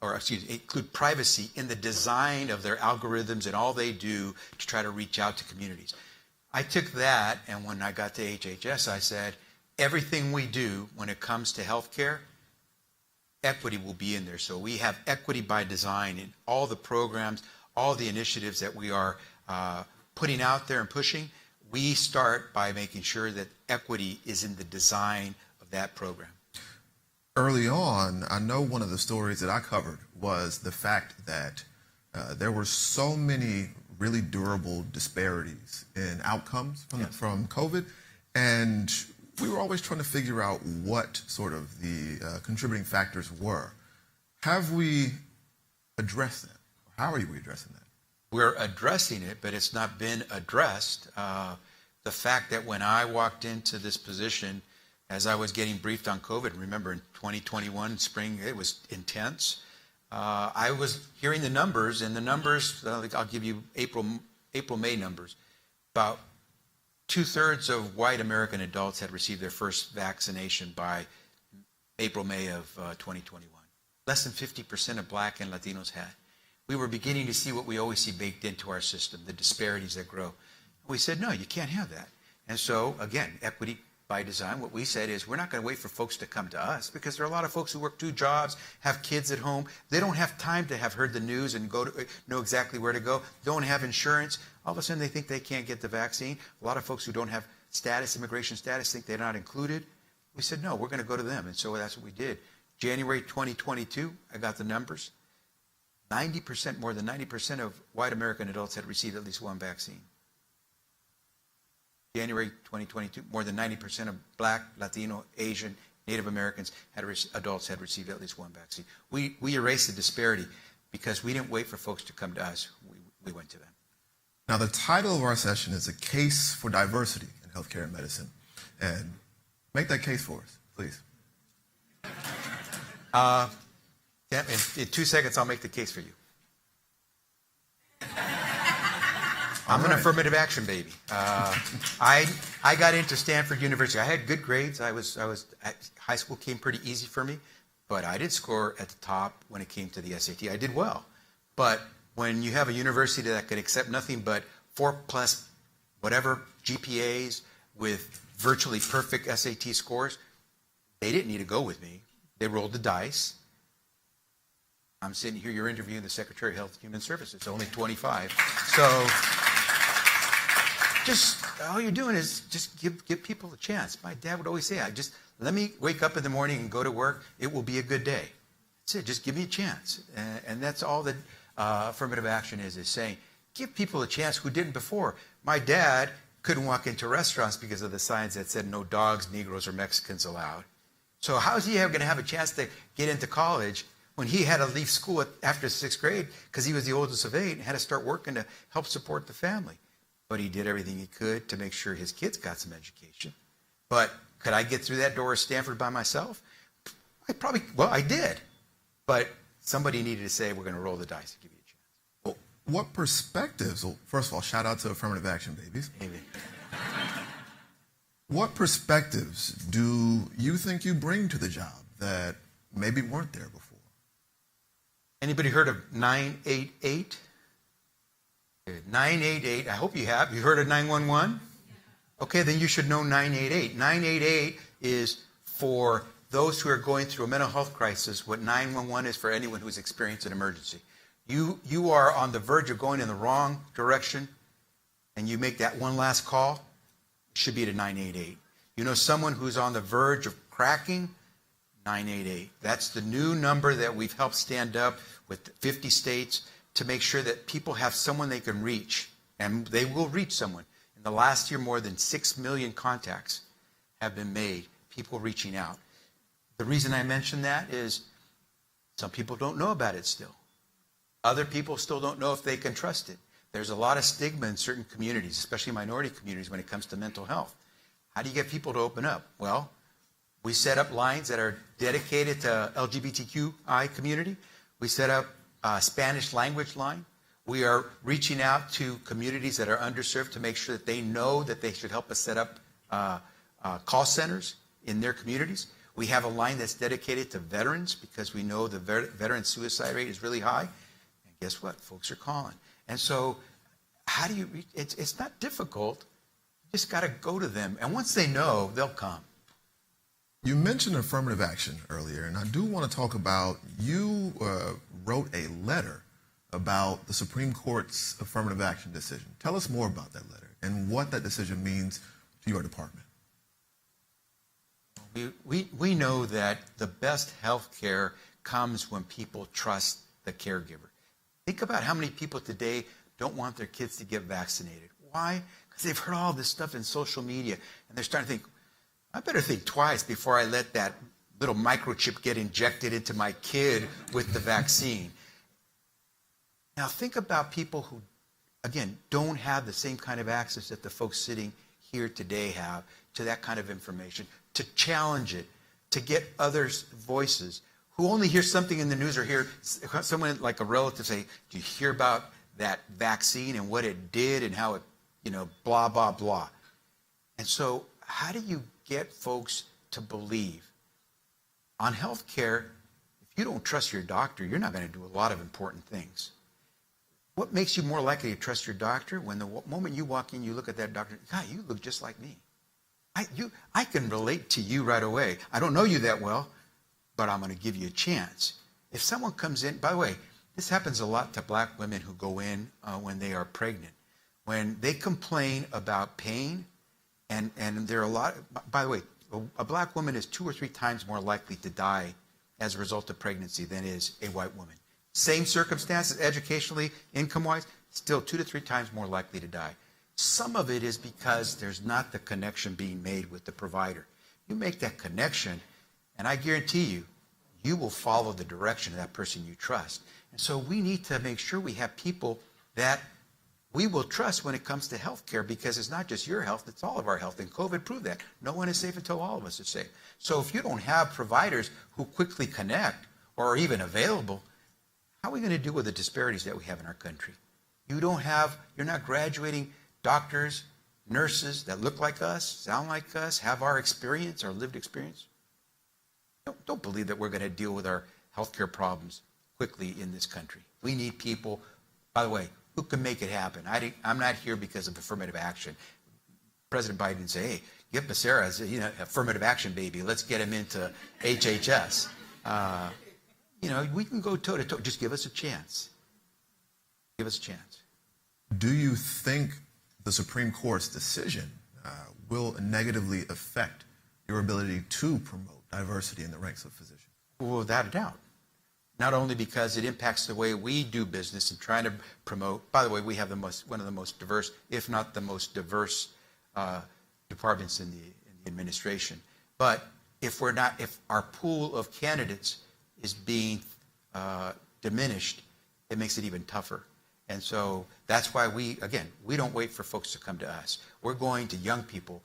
or include privacy in the design of their algorithms and all they do to try to reach out to communities. I took that, and when I got to HHS, I said, everything we do when it comes to healthcare, equity will be in there. So we have equity by design in all the programs, all the initiatives that we are putting out there and pushing. We start by making sure that equity is in the design of that program. Early on, I know one of the stories that I covered was the fact that there were so many really durable disparities in outcomes from COVID, and we were always trying to figure out what sort of the contributing factors were. Have we addressed that? How are we addressing that? We're addressing it, but it's not been addressed. The fact that when I walked into this position, as I was getting briefed on COVID, remember in 2021 spring, it was intense. I was hearing the numbers, and the numbers, I'll give you April, May numbers. About 2/3 of white American adults had received their first vaccination by April, May of 2021. Less than 50% of Black and Latinos had. We were beginning to see what we always see baked into our system, the disparities that grow. We said, no, you can't have that. And so, again, equity by design, what we said is we're not going to wait for folks to come to us, because there are a lot of folks who work 2 jobs, have kids at home. They don't have time to have heard the news and know exactly where to go. Don't have insurance. All of a sudden they think they can't get the vaccine. A lot of folks who don't have immigration status, think they're not included. We said, no, we're going to go to them. And so that's what we did. January 2022, I got the numbers. 90%, more than 90% of white American adults had received at least one vaccine. January 2022, more than 90% of Black, Latino, Asian, Native Americans adults had received at least one vaccine. We erased the disparity because we didn't wait for folks to come to us. We went to them. Now, the title of our session is A Case for Diversity in Healthcare and Medicine. And make that case for us, please. In 2 seconds, I'll make the case for you. I'm an affirmative action baby. I got into Stanford University. I had good grades. High school came pretty easy for me, but I didn't score at the top when it came to the SAT. I did well, but when you have a university that could accept nothing but 4+ whatever GPAs with virtually perfect SAT scores, they didn't need to go with me. They rolled the dice. I'm sitting here, you're interviewing the Secretary of Health and Human Services, only 25. So just all you're doing is just give people a chance. My dad would always say, let me wake up in the morning and go to work. It will be a good day. That's it. Just give me a chance. And that's all that affirmative action is saying, give people a chance who didn't before. My dad couldn't walk into restaurants because of the signs that said no dogs, Negroes, or Mexicans allowed. So how is he ever going to have a chance to get into college when he had to leave school after 6th grade because he was the oldest of 8 and had to start working to help support the family? But he did everything he could to make sure his kids got some education. But could I get through that door at Stanford by myself? I did. But somebody needed to say, we're going to roll the dice and give you a chance. Well, what perspectives, first of all, shout out to affirmative action babies. Maybe. What perspectives do you think you bring to the job that maybe weren't there before? Anybody heard of 988? 988, I hope you have. You heard of 911? Okay, then you should know 988. 988 is for those who are going through a mental health crisis, what 911 is for anyone who's experienced an emergency. You are on the verge of going in the wrong direction, and you make that one last call, it should be to 988. You know someone who's on the verge of cracking? 988. That's the new number that we've helped stand up with 50 states to make sure that people have someone they can reach, and they will reach someone. In the last year, more than 6 million contacts have been made, people reaching out. The reason I mention that is some people don't know about it still. Other people still don't know if they can trust it. There's a lot of stigma in certain communities, especially minority communities, when it comes to mental health. How do you get people to open up? Well, We set up lines that are dedicated to LGBTQI community. We set up a Spanish language line. We are reaching out to communities that are underserved to make sure that they know that they should help us set up call centers in their communities. We have a line that's dedicated to veterans because we know the veteran suicide rate is really high. And guess what? Folks are calling. And so how do you reach? It's not difficult. You just got to go to them. And once they know, they'll come. You mentioned affirmative action earlier, and I do want to talk about, you wrote a letter about the Supreme Court's affirmative action decision. Tell us more about that letter and what that decision means to your department. We know that the best health care comes when people trust the caregiver. Think about how many people today don't want their kids to get vaccinated. Why? Because they've heard all this stuff in social media, and they're starting to think, I better think twice before I let that little microchip get injected into my kid with the vaccine. Now think about people who, again, don't have the same kind of access that the folks sitting here today have to that kind of information, to challenge it, to get others' voices, who only hear something in the news or hear someone like a relative say, do you hear about that vaccine and what it did and how it, blah, blah, blah. And so how do you get folks to believe? On health care, if you don't trust your doctor, you're not going to do a lot of important things. What makes you more likely to trust your doctor? When the moment you walk in, you look at that doctor, God, you look just like me. I can relate to you right away. I don't know you that well, but I'm going to give you a chance. If someone comes in, by the way, this happens a lot to black women who go in when they are pregnant. When they complain about pain, and there are a lot, by the way, a black woman is 2 or 3 times more likely to die as a result of pregnancy than is a white woman. Same circumstances, educationally, income-wise, still 2 to 3 times more likely to die. Some of it is because there's not the connection being made with the provider. You make that connection, and I guarantee you, you will follow the direction of that person you trust. And so we need to make sure we have people that we will trust when it comes to health care, because it's not just your health, it's all of our health. And COVID proved that. No one is safe until all of us are safe. So if you don't have providers who quickly connect or are even available, how are we going to deal with the disparities that we have in our country? You're not graduating doctors, nurses that look like us, sound like us, have our experience, our lived experience. Don't believe that we're going to deal with our healthcare problems quickly in this country. We need people, by the way, who can make it happen. I'm not here because of affirmative action. President Biden didn't say, hey, give Becerra affirmative action baby. Let's get him into HHS. We can go toe to toe. Just give us a chance. Give us a chance. Do you think the Supreme Court's decision will negatively affect your ability to promote diversity in the ranks of physicians? Well, without a doubt. Not only because it impacts the way we do business and trying to promote. By the way, we have one of the most diverse, if not the most diverse, departments in the administration. But if our pool of candidates is being diminished, it makes it even tougher. And so that's why we don't wait for folks to come to us. We're going to young people.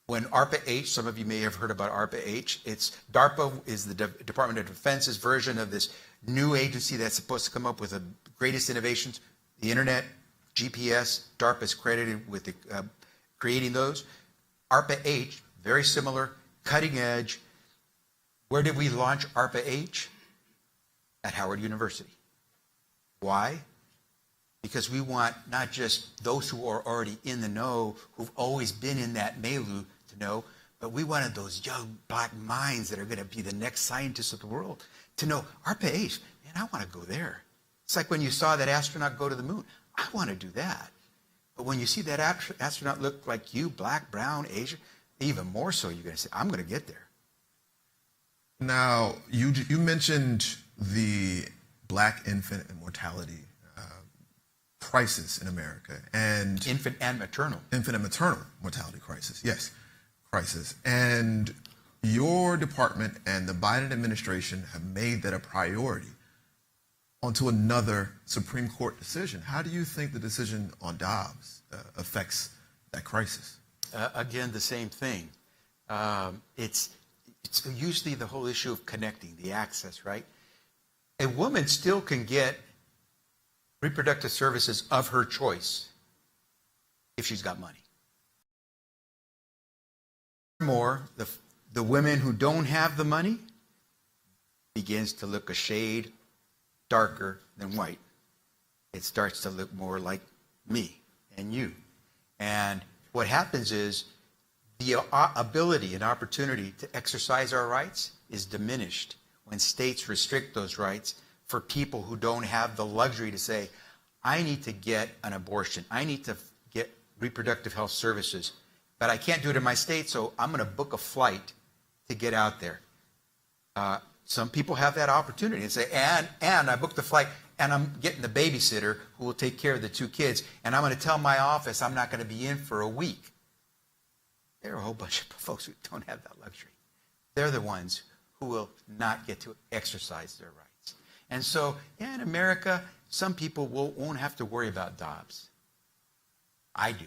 When ARPA-H, some of you may have heard about ARPA-H, DARPA is the Department of Defense's version of this new agency that's supposed to come up with the greatest innovations, the internet, GPS. DARPA is credited with creating those. ARPA-H, very similar, cutting edge. Where did we launch ARPA-H? At Howard University. Why? Because we want not just those who are already in the know, who've always been in that milieu to know, but we wanted those young black minds that are going to be the next scientists of the world to know, ARPA-H, man, I want to go there. It's like when you saw that astronaut go to the moon. I want to do that. But when you see that astronaut look like you, black, brown, Asian, even more so, you're going to say, I'm going to get there. Now, you mentioned the black infant mortality crisis in America, and infant and maternal mortality crisis. Yes, crisis. And your department and the Biden administration have made that a priority onto another Supreme Court decision. How do you think the decision on Dobbs affects that crisis? Again, the same thing. it's usually the whole issue of connecting, the access, right? A woman still can get reproductive services of her choice if she's got money. More, the women who don't have the money begins to look a shade darker than white. It starts to look more like me and you. And what happens is the ability and opportunity to exercise our rights is diminished when states restrict those rights for people who don't have the luxury to say, I need to get an abortion. I need to get reproductive health services, but I can't do it in my state, so I'm going to book a flight to get out there. Some people have that opportunity and say, and I booked the flight, and I'm getting the babysitter who will take care of the 2 kids, and I'm going to tell my office I'm not going to be in for a week. There are a whole bunch of folks who don't have that luxury. They're the ones who will not get to exercise their rights. And so, yeah, in America, some people won't have to worry about Dobbs. I do.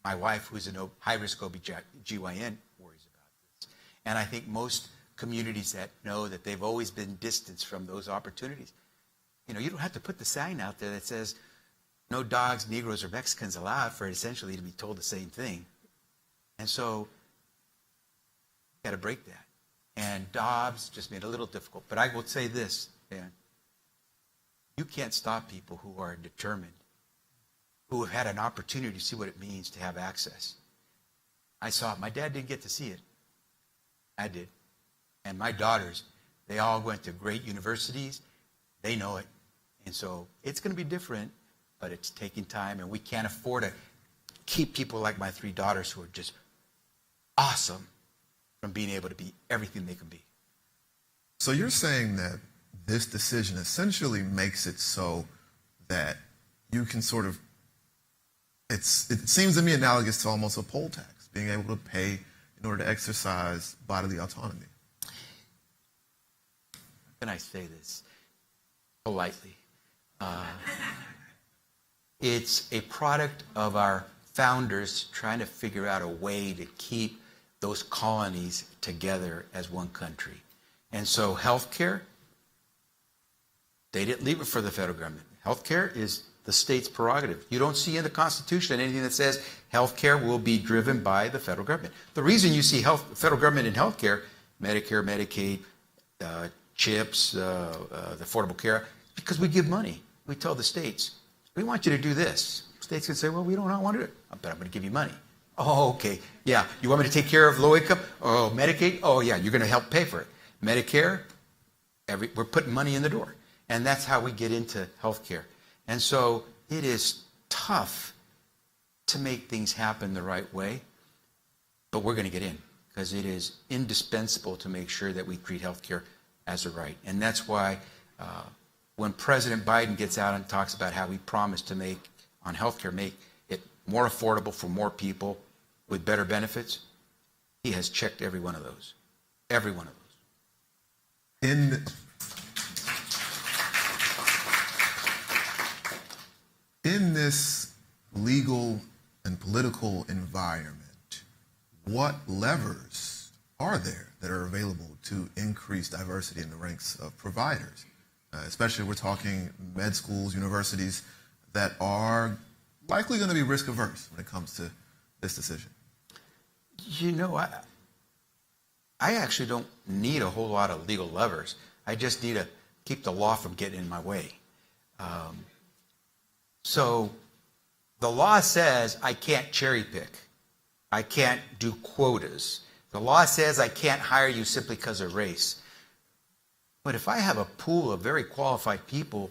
My wife, who's a high-risk OBGYN, worries about this. And I think most communities that know that they've always been distanced from those opportunities, you know, you don't have to put the sign out there that says, no dogs, Negroes, or Mexicans allowed, for it essentially to be told the same thing. And so, you got to break that. And Dobbs just made it a little difficult. But I will say this, Dan. You can't stop people who are determined, who have had an opportunity to see what it means to have access. I saw it. My dad didn't get to see it. I did. And my daughters, they all went to great universities. They know it. And so it's going to be different, but it's taking time, and we can't afford to keep people like my 3 daughters who are just awesome from being able to be everything they can be. So you're saying that this decision essentially makes it so that you can sort of, it seems to me analogous to almost a poll tax, being able to pay in order to exercise bodily autonomy. Can I say this politely? It's a product of our founders trying to figure out a way to keep those colonies together as one country. And so healthcare, they didn't leave it for the federal government. Healthcare is the state's prerogative. You don't see in the Constitution anything that says healthcare will be driven by the federal government. The reason you see federal government in healthcare, Medicare, Medicaid, CHIPS, the Affordable Care, because we give money. We tell the states, we want you to do this. States can say, well, we don't want to do it, but I'm going to give you money. Oh, okay. Yeah. You want me to take care of low income? Oh, Medicaid? Oh, yeah. You're going to help pay for it. Medicare? We're putting money in the door. And that's how we get into healthcare. And so it is tough to make things happen the right way, but we're going to get in because it is indispensable to make sure that we treat healthcare as a right. And that's why when President Biden gets out and talks about how we promised to make it more affordable for more people with better benefits, he has checked every one of those. Every one of those. In this legal and political environment, what levers are there that are available to increase diversity in the ranks of providers? Especially we're talking med schools, universities that are likely going to be risk averse when it comes to this decision. You know, I actually don't need a whole lot of legal levers. I just need to keep the law from getting in my way. So the law says I can't cherry pick. I can't do quotas. The law says I can't hire you simply because of race. But if I have a pool of very qualified people,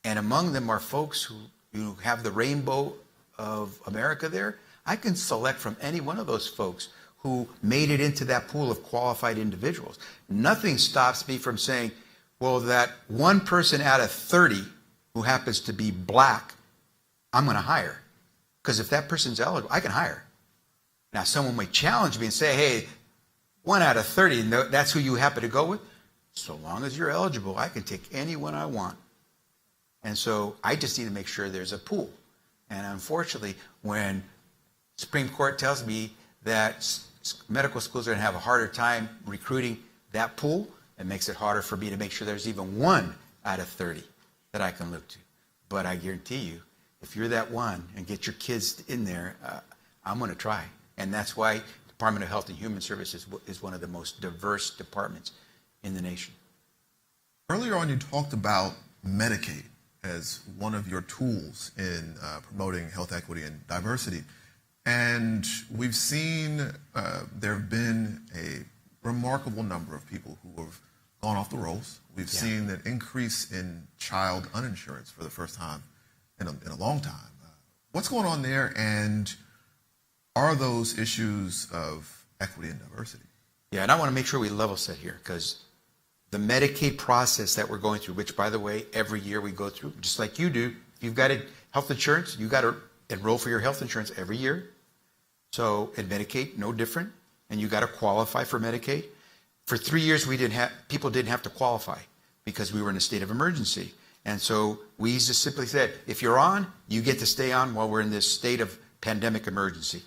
and among them are folks who have the rainbow of America there, I can select from any one of those folks who made it into that pool of qualified individuals. Nothing stops me from saying, well, that one person out of 30 who happens to be black, I'm going to hire. Because if that person's eligible, I can hire. Now, someone may challenge me and say, hey, 1 out of 30, that's who you happen to go with? So long as you're eligible, I can take anyone I want. And so I just need to make sure there's a pool. And unfortunately, when Supreme Court tells me that medical schools are going to have a harder time recruiting that pool. It makes it harder for me to make sure there's even 1 out of 30 that I can look to. But I guarantee you, if you're that one and get your kids in there, I'm going to try. And that's why Department of Health and Human Services is one of the most diverse departments in the nation. Earlier on, you talked about Medicaid as one of your tools in promoting health equity and diversity. And we've seen there have been a remarkable number of people who have gone off the rolls. We've seen an increase in child uninsurance for the first time in a long time. What's going on there, and are those issues of equity and diversity? Yeah, and I want to make sure we level set here, because the Medicaid process that we're going through, which, by the way, every year we go through, just like you do, if you've got health insurance, you've got to enroll for your health insurance every year. So in Medicaid, no different, and you got to qualify for Medicaid. For 3 years, people didn't have to qualify because we were in a state of emergency. And so we just simply said, if you're on, you get to stay on while we're in this state of pandemic emergency.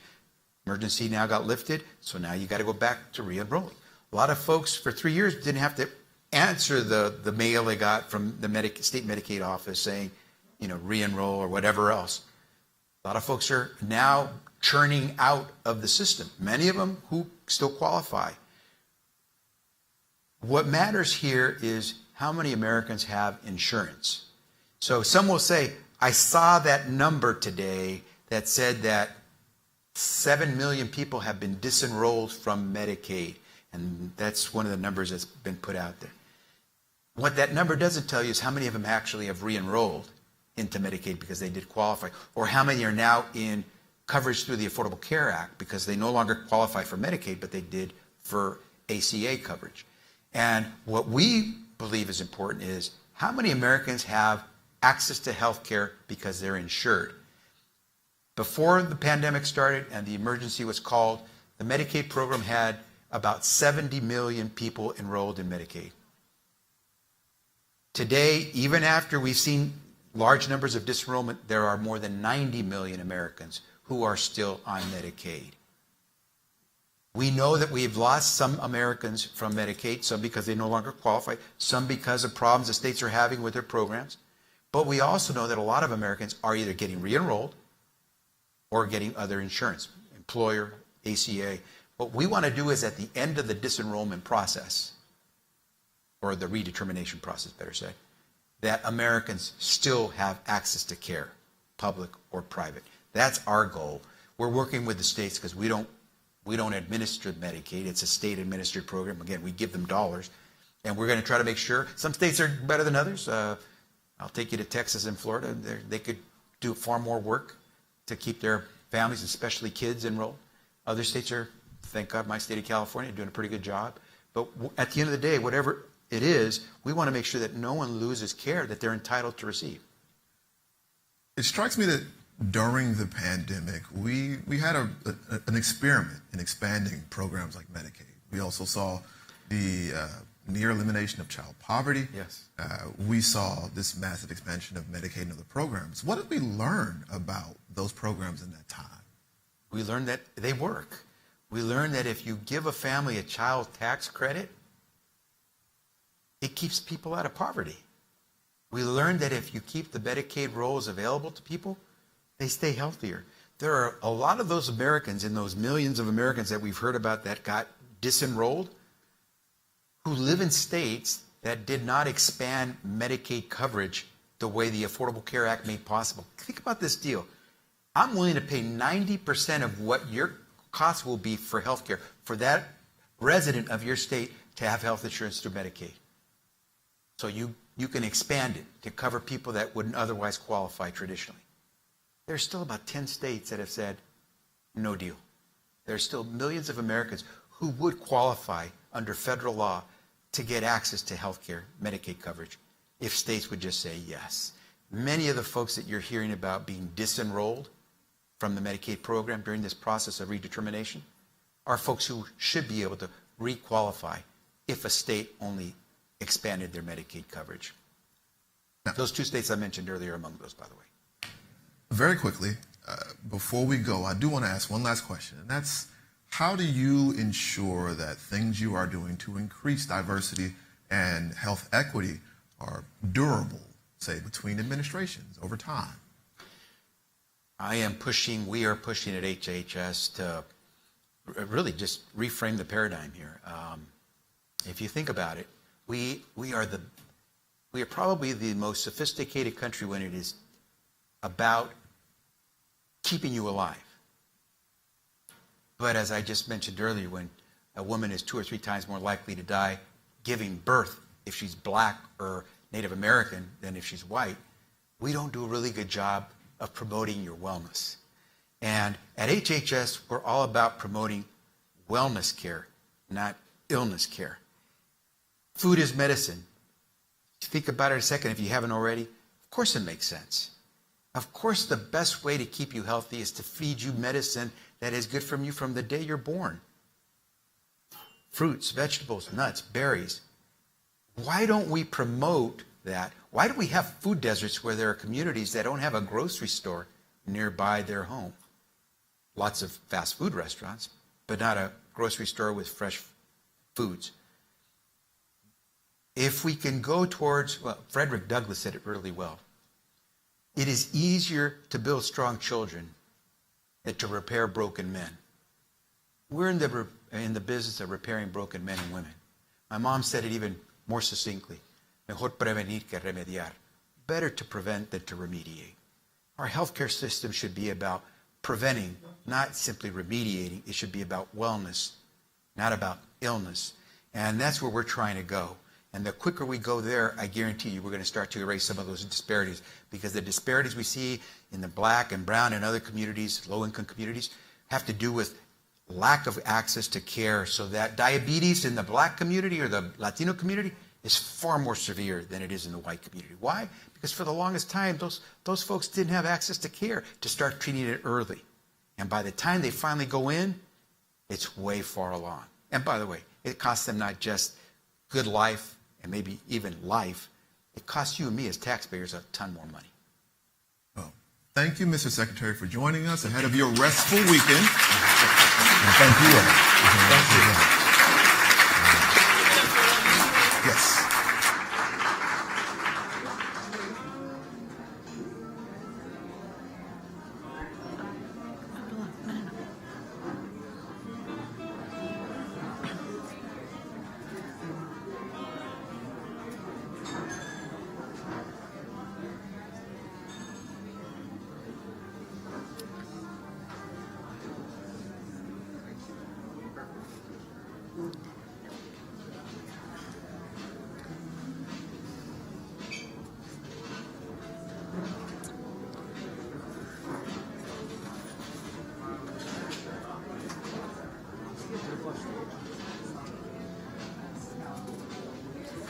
Emergency now got lifted, so now you got to go back to re-enrolling. A lot of folks for 3 years didn't have to answer the mail they got from the state Medicaid office saying, re-enroll or whatever else. A lot of folks are now churning out of the system, many of them who still qualify. What matters here is how many Americans have insurance. So some will say, I saw that number today that said that 7 million people have been disenrolled from Medicaid. And that's one of the numbers that's been put out there. What that number doesn't tell you is how many of them actually have re-enrolled into Medicaid because they did qualify, or how many are now in coverage through the Affordable Care Act because they no longer qualify for Medicaid, but they did for ACA coverage. And what we believe is important is how many Americans have access to health care because they're insured. Before the pandemic started and the emergency was called, the Medicaid program had about 70 million people enrolled in Medicaid. Today, even after we've seen large numbers of disenrollment, there are more than 90 million Americans who are still on Medicaid. We know that we've lost some Americans from Medicaid, some because they no longer qualify, some because of problems the states are having with their programs. But we also know that a lot of Americans are either getting re-enrolled or getting other insurance, employer, ACA. What we want to do is at the end of the disenrollment process, or the redetermination process, better say, that Americans still have access to care, public or private. That's our goal. We're working with the states because we don't administer Medicaid. It's a state-administered program. Again, we give them dollars, and we're going to try to make sure. Some states are better than others. I'll take you to Texas and Florida. They could do far more work to keep their families, especially kids, enrolled. Other states are, thank God, my state of California, doing a pretty good job. But at the end of the day, whatever it is, we want to make sure that no one loses care that they're entitled to receive. It strikes me that during the pandemic, we had an experiment in expanding programs like Medicaid. We also saw the near elimination of child poverty. Yes. We saw this massive expansion of Medicaid and other programs. What did we learn about those programs in that time? We learned that they work. We learned that if you give a family a child tax credit, it keeps people out of poverty. We learned that if you keep the Medicaid rolls available to people, they stay healthier. There are a lot of those Americans, in those millions of Americans that we've heard about that got disenrolled, who live in states that did not expand Medicaid coverage the way the Affordable Care Act made possible. Think about this deal. I'm willing to pay 90% of what your cost will be for health care for that resident of your state to have health insurance through Medicaid. So you can expand it to cover people that wouldn't otherwise qualify traditionally. There's still about 10 states that have said, no deal. There's still millions of Americans who would qualify under federal law to get access to health care, Medicaid coverage, if states would just say yes. Many of the folks that you're hearing about being disenrolled from the Medicaid program during this process of redetermination are folks who should be able to re-qualify if a state only expanded their Medicaid coverage. Those 2 states I mentioned earlier are among those, by the way. Very quickly, before we go, I do want to ask one last question, and that's how do you ensure that things you are doing to increase diversity and health equity are durable, say, between administrations over time? We are pushing at HHS to really just reframe the paradigm here. If you think about it, we are probably the most sophisticated country when it is about keeping you alive. But as I just mentioned earlier, when a woman is 2 or 3 times more likely to die giving birth if she's black or Native American than if she's white, we don't do a really good job of promoting your wellness. And at HHS, we're all about promoting wellness care, not illness care. Food is medicine. Think about it a second if you haven't already. Of course it makes sense. Of course the best way to keep you healthy is to feed you medicine that is good for you from the day you're born. Fruits, vegetables, nuts, berries. Why don't we promote that? Why do we have food deserts where there are communities that don't have a grocery store nearby their home? Lots of fast food restaurants, but not a grocery store with fresh foods. If we can go towards, well, Frederick Douglass said it really well. It is easier to build strong children than to repair broken men. We're in the business of repairing broken men and women. My mom said it even more succinctly. Mejor prevenir que remediar. Better to prevent than to remediate. Our healthcare system should be about preventing, not simply remediating. It should be about wellness, not about illness. And that's where we're trying to go. And the quicker we go there, I guarantee you we're going to start to erase some of those disparities, because the disparities we see in the black and brown and other communities, low-income communities, have to do with lack of access to care, so that diabetes in the black community or the Latino community is far more severe than it is in the white community. Why? Because for the longest time, those folks didn't have access to care to start treating it early. And by the time they finally go in, it's way far along. And by the way, it costs them not just good life and maybe even life, it costs you and me as taxpayers a ton more money. Well, thank you, Mr. Secretary, for joining us ahead of your restful weekend. And thank you all. Thank you. Yes.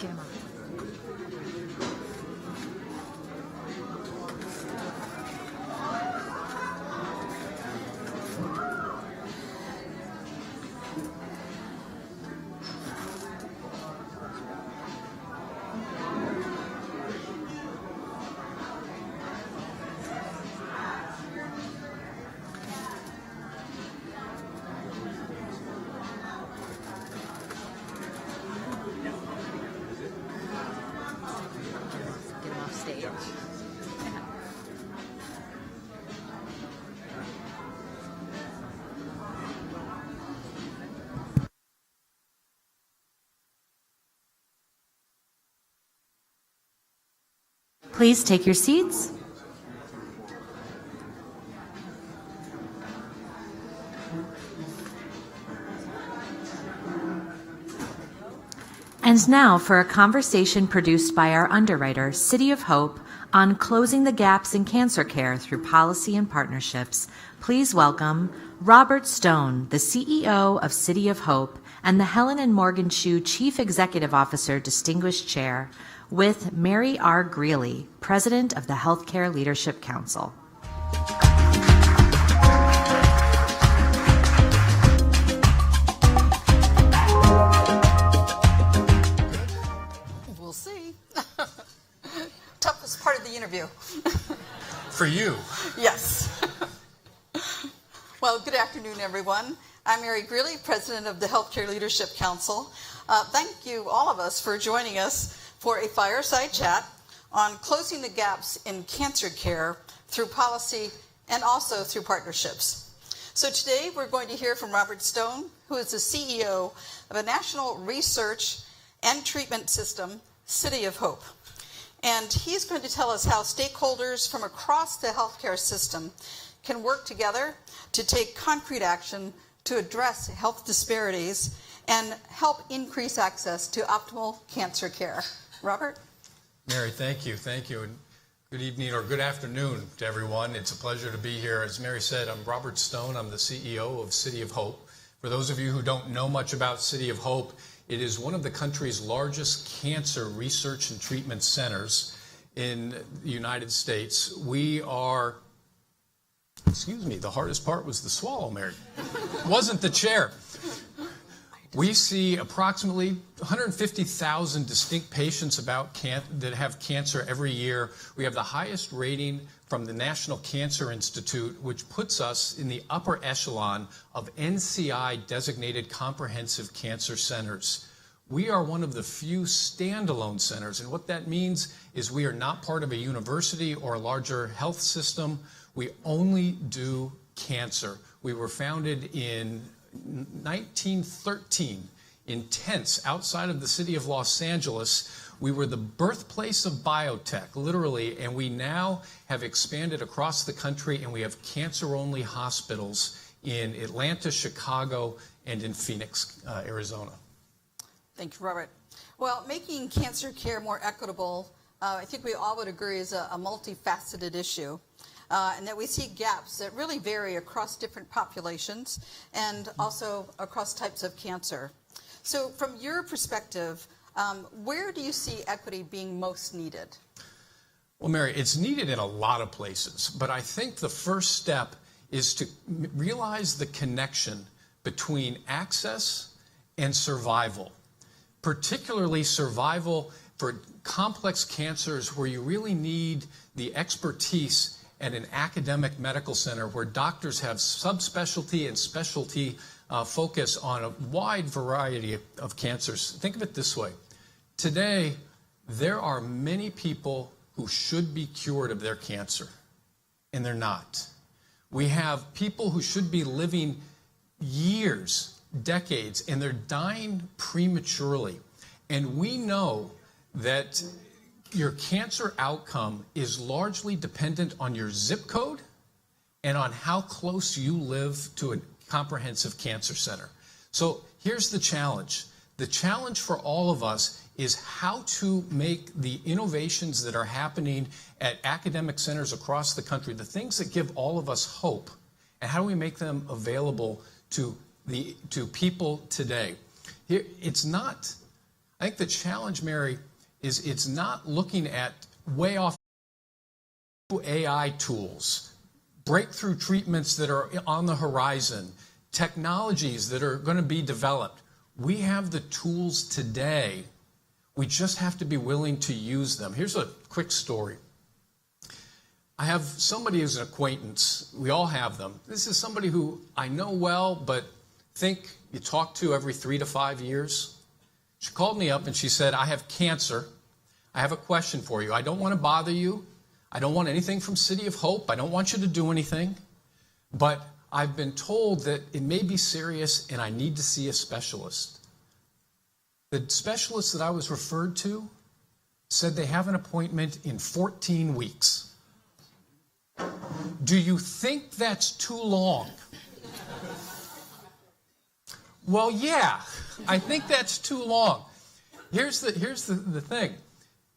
Get him on. Get him off stage. Please take your seats. And now for a conversation produced by our underwriter, City of Hope, on closing the gaps in cancer care through policy and partnerships. Please welcome Robert Stone, the CEO of City of Hope, and the Helen and Morgan Chu Chief Executive Officer Distinguished Chair, with Mary R. Grealy, President of the Healthcare Leadership Council. We'll see. Toughest part of the interview. For you. Yes. Well, good afternoon, everyone. I'm Mary Grealy, President of the Healthcare Leadership Council. Thank you, all of us, for joining us for a fireside chat on closing the gaps in cancer care through policy and also through partnerships. So today we're going to hear from Robert Stone, who is the CEO of a national research and treatment system, City of Hope. And he's going to tell us how stakeholders from across the healthcare system can work together to take concrete action to address health disparities and help increase access to optimal cancer care. Robert? Mary, thank you. Thank you. And good evening or good afternoon to everyone. It's a pleasure to be here. As Mary said, I'm Robert Stone. I'm the CEO of City of Hope. For those of you who don't know much about City of Hope, it is one of the country's largest cancer research and treatment centers in the United States. We are, excuse me, the hardest part was the swallow, Mary. It wasn't the chair. We see approximately 150,000 distinct patients that have cancer every year. We have the highest rating from the National Cancer Institute, which puts us in the upper echelon of NCI-designated comprehensive cancer centers. We are one of the few standalone centers, and what that means is we are not part of a university or a larger health system. We only do cancer. We were founded in 1913 in tents outside of the city of Los Angeles. We were the birthplace of biotech, literally, and we now have expanded across the country, and we have cancer-only hospitals in Atlanta, Chicago, and in Phoenix, Arizona. Thank you, Robert. Well, making cancer care more equitable, I think we all would agree, is a multifaceted issue. And that we see gaps that really vary across different populations and also across types of cancer. So from your perspective, where do you see equity being most needed? Well, Mary, it's needed in a lot of places, but I think the first step is to realize the connection between access and survival, particularly survival for complex cancers where you really need the expertise at an academic medical center where doctors have subspecialty and specialty focus on a wide variety of cancers. Think of it this way. Today, there are many people who should be cured of their cancer, and they're not. We have people who should be living years, decades, and they're dying prematurely. And we know that your cancer outcome is largely dependent on your zip code and on how close you live to a comprehensive cancer center. So here's the challenge. The challenge for all of us is how to make the innovations that are happening at academic centers across the country, the things that give all of us hope, and how do we make them available to people today. Here, it's not, I think the challenge, Mary, is it's not looking at way off AI tools, breakthrough treatments that are on the horizon, technologies that are going to be developed. We have the tools today. We just have to be willing to use them. Here's a quick story. I have somebody who's an acquaintance. We all have them. This is somebody who I know well, but think you talk to every 3 to 5 years. She called me up and she said, I have cancer. I have a question for you. I don't want to bother you. I don't want anything from City of Hope. I don't want you to do anything. But I've been told that it may be serious and I need to see a specialist. The specialist that I was referred to said they have an appointment in 14 weeks. Do you think that's too long? Well, yeah, I think that's too long. Here's the thing.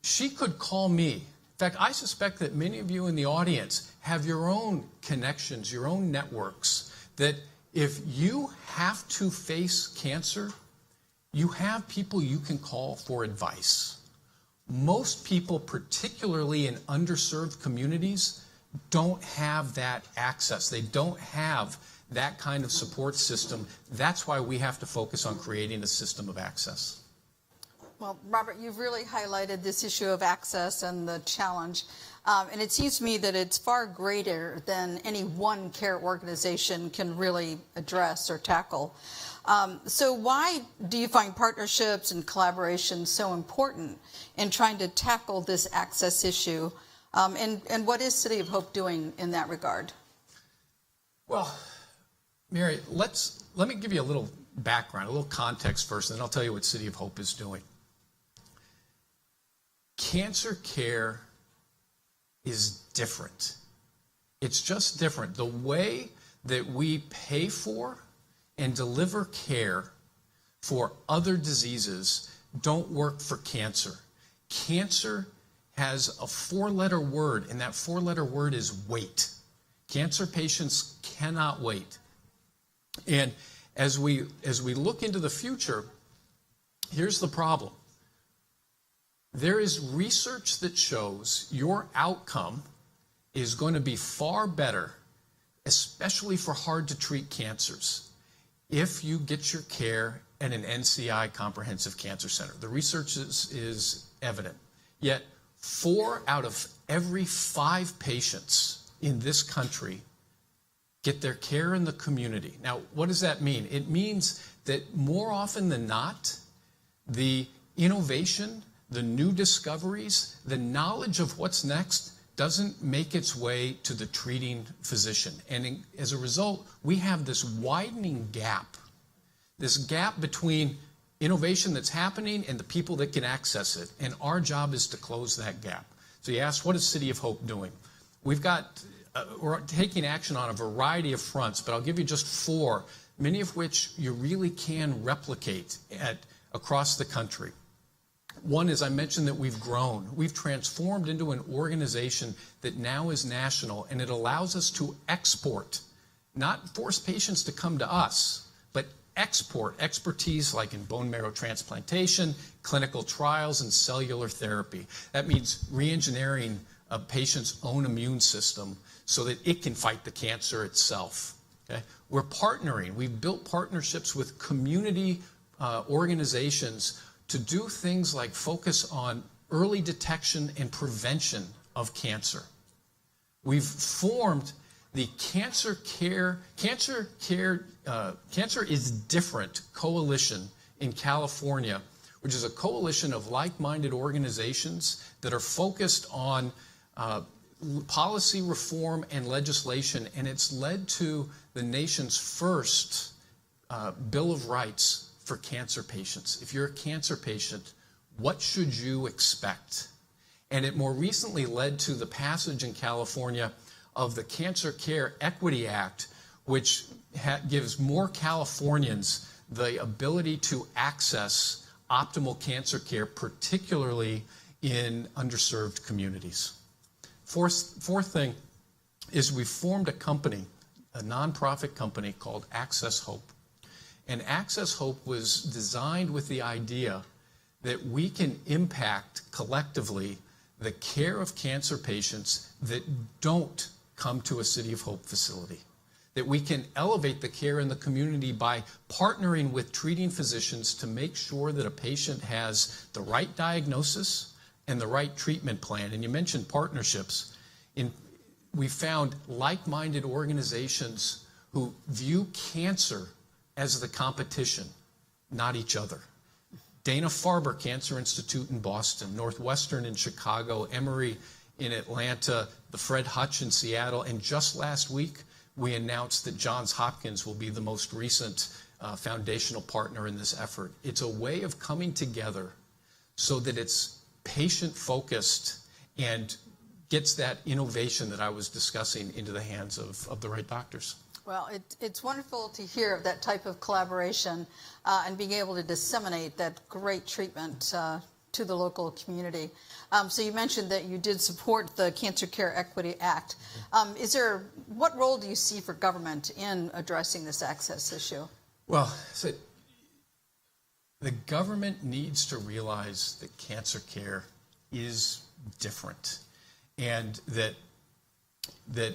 She could call me. In fact, I suspect that many of you in the audience have your own connections, your own networks, that if you have to face cancer, you have people you can call for advice. Most people, particularly in underserved communities, don't have that access. They don't have that kind of support system. That's why we have to focus on creating a system of access. Well, Robert, you've really highlighted this issue of access and the challenge. And it seems to me that it's far greater than any one care organization can really address or tackle. So why do you find partnerships and collaboration so important in trying to tackle this access issue? And what is City of Hope doing in that regard? Well, Mary, let me give you a little background, a little context first, and then I'll tell you what City of Hope is doing. Cancer care is different. It's just different. The way that we pay for and deliver care for other diseases don't work for cancer. Cancer has a 4-letter word, and that 4-letter word is wait. Cancer patients cannot wait. And as we look into the future, here's the problem. There is research that shows your outcome is going to be far better, especially for hard-to-treat cancers, if you get your care at an NCI comprehensive cancer center. The research is evident. Yet 4 out of every 5 patients in this country get their care in the community. Now, what does that mean? It means that more often than not, the innovation, the new discoveries, the knowledge of what's next doesn't make its way to the treating physician. And as a result, we have this widening gap, this gap between innovation that's happening and the people that can access it. And our job is to close that gap. So you asked, what is City of Hope doing? We're taking action on a variety of fronts, but I'll give you just 4, many of which you really can replicate across the country. One is, I mentioned that we've grown. We've transformed into an organization that now is national, and it allows us to export, not force patients to come to us, but export expertise like in bone marrow transplantation, clinical trials, and cellular therapy. That means re-engineering a patient's own immune system so that it can fight the cancer itself. Okay? We're partnering. We've built partnerships with community organizations to do things like focus on early detection and prevention of cancer. We've formed the Cancer is Different Coalition in California, which is a coalition of like-minded organizations that are focused on policy reform and legislation, and it's led to the nation's first Bill of Rights for cancer patients. If you're a cancer patient, what should you expect? And it more recently led to the passage in California of the Cancer Care Equity Act, which gives more Californians the ability to access optimal cancer care, particularly in underserved communities. Fourth thing is we formed a company, a nonprofit company called Access Hope. And Access Hope was designed with the idea that we can impact collectively the care of cancer patients that don't come to a City of Hope facility. That we can elevate the care in the community by partnering with treating physicians to make sure that a patient has the right diagnosis and the right treatment plan. And you mentioned partnerships. We found like-minded organizations who view cancer as the competition, not each other. Dana-Farber Cancer Institute in Boston, Northwestern in Chicago, Emory in Atlanta, the Fred Hutch in Seattle, and just last week we announced that Johns Hopkins will be the most recent foundational partner in this effort. It's a way of coming together so that it's patient-focused and gets that innovation that I was discussing into the hands of the right doctors. Well, it's wonderful to hear of that type of collaboration and being able to disseminate that great treatment to the local community. So you mentioned that you did support the Cancer Care Equity Act. What role do you see for government in addressing this access issue? Well, the government needs to realize that cancer care is different, and that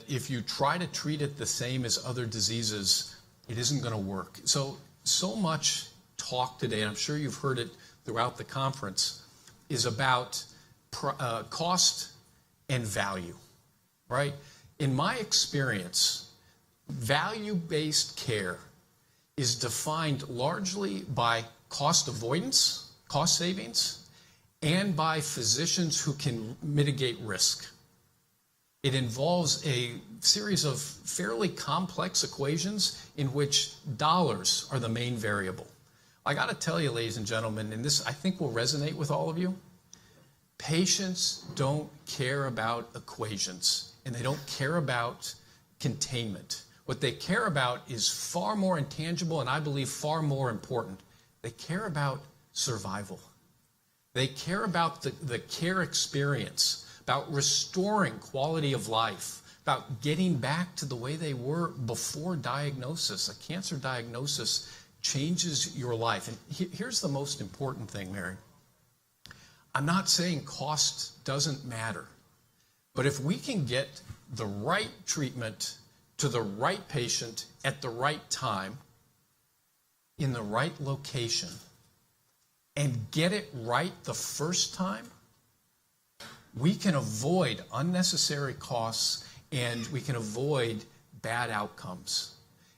if you try to treat it the same as other diseases, it isn't going to work. So much talk today, and I'm sure you've heard it throughout the conference is about cost and value, right? In my experience, value-based care is defined largely by cost avoidance, cost savings, and by physicians who can mitigate risk. It involves a series of fairly complex equations in which dollars are the main variable. I got to tell you, ladies and gentlemen, and this I think will resonate with all of you, patients don't care about equations, and they don't care about containment. What they care about is far more intangible and I believe far more important. They care about survival. They care about the care experience, about restoring quality of life, about getting back to the way they were before diagnosis. A cancer diagnosis changes your life. And here's the most important thing, Mary. I'm not saying cost doesn't matter, but if we can get the right treatment to the right patient at the right time, in the right location, and get it right the first time, we can avoid unnecessary costs and we can avoid bad outcomes.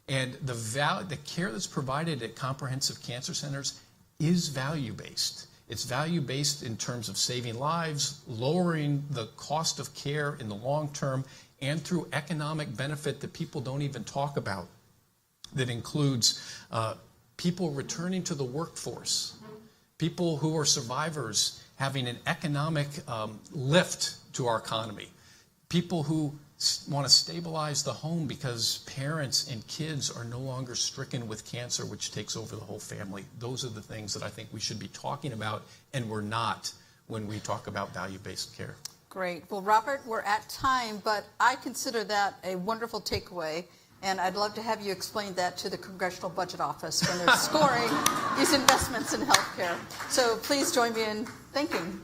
And the care that's provided at comprehensive cancer centers is value-based. It's value-based in terms of saving lives, lowering the cost of care in the long term, and through economic benefit that people don't even talk about, that includes people returning to the workforce, people who are survivors having an economic lift to our economy, people who want to stabilize the home because parents and kids are no longer stricken with cancer, which takes over the whole family. Those are the things that I think we should be talking about, and we're not when we talk about value-based care. Great. Well, Robert, we're at time, but I consider that a wonderful takeaway, and I'd love to have you explain that to the Congressional Budget Office when they're scoring these investments in healthcare. So please join me in thanking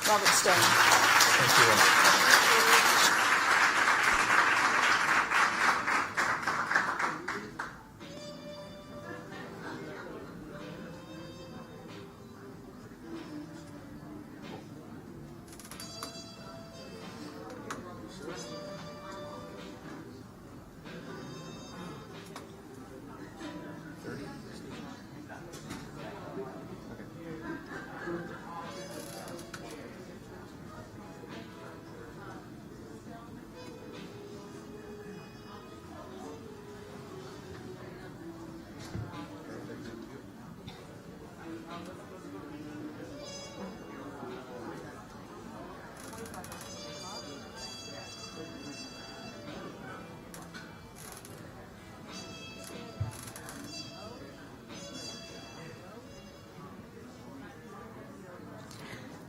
Robert Stone. Thank you.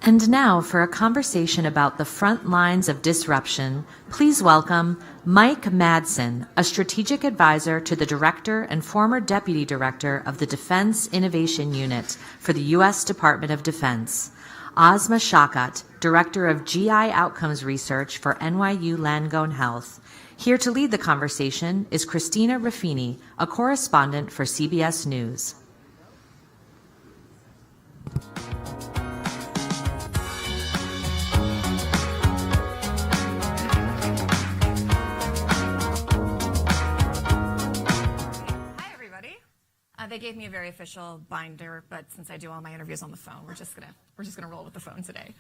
And now for a conversation about the front lines of disruption, please welcome Mike Madsen, a strategic advisor to the director and former deputy director of the Defense Innovation Unit for the U.S. Department of Defense, Ozma Shawkat, director of GI Outcomes Research for NYU Langone Health. Here to lead the conversation is Christina Ruffini, a correspondent for CBS News. They gave me a very official binder, but since I do all my interviews on the phone, we're just gonna roll with the phone today.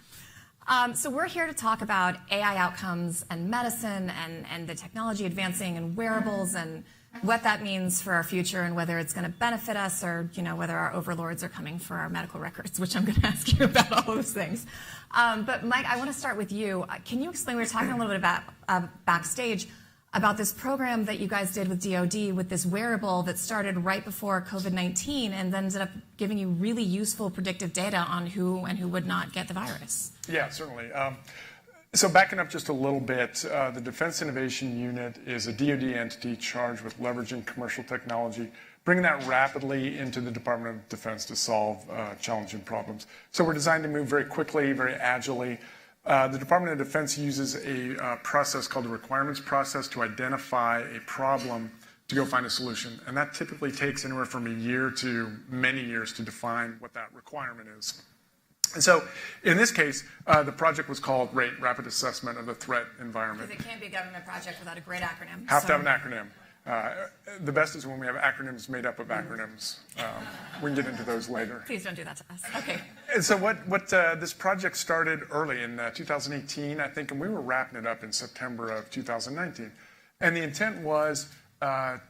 So we're here to talk about AI outcomes and medicine and the technology advancing and wearables and what that means for our future and whether it's going to benefit us or whether our overlords are coming for our medical records, which I'm going to ask you about all those things. But Mike, I want to start with you. Can you explain? We were talking a little bit about backstage about this program that you guys did with DoD with this wearable that started right before COVID-19 and then ended up giving you really useful predictive data on who and who would not get the virus. Yeah, certainly. So backing up just a little bit, the Defense Innovation Unit is a DoD entity charged with leveraging commercial technology, bringing that rapidly into the Department of Defense to solve challenging problems. So we're designed to move very quickly, very agilely. The Department of Defense uses a process called the requirements process to identify a problem to go find a solution. And that typically takes anywhere from a year to many years to define what that requirement is. And so in this case, the project was called RATE, Rapid Assessment of the Threat Environment. Because it can't be a government project without a great acronym. Have to have an acronym. The best is when we have acronyms made up of acronyms. We can get into those later. Please don't do that to us. Okay. And so this project started early in 2018, I think, and we were wrapping it up in September of 2019. And the intent was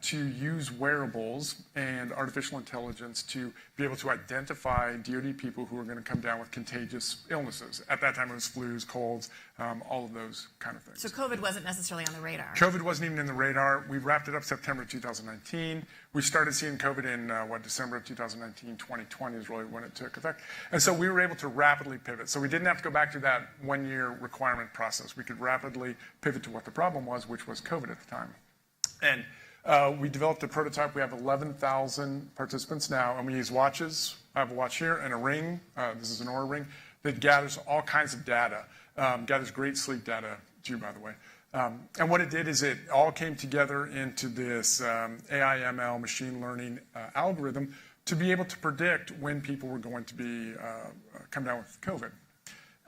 to use wearables and artificial intelligence to be able to identify DoD people who are going to come down with contagious illnesses. At that time, it was flus, colds, all of those kind of things. So COVID wasn't necessarily on the radar. COVID wasn't even in the radar. We wrapped it up September 2019. We started seeing COVID in, December of 2019, 2020 is really when it took effect. And so we were able to rapidly pivot. So we didn't have to go back to that one-year requirement process. We could rapidly pivot to what the problem was, which was COVID at the time. And we developed a prototype. We have 11,000 participants now, and we use watches. I have a watch here and a ring. This is an Oura ring that gathers all kinds of data, gathers great sleep data too, by the way. And what it did is it all came together into this AI/ML machine learning algorithm to be able to predict when people were going to be come down with COVID.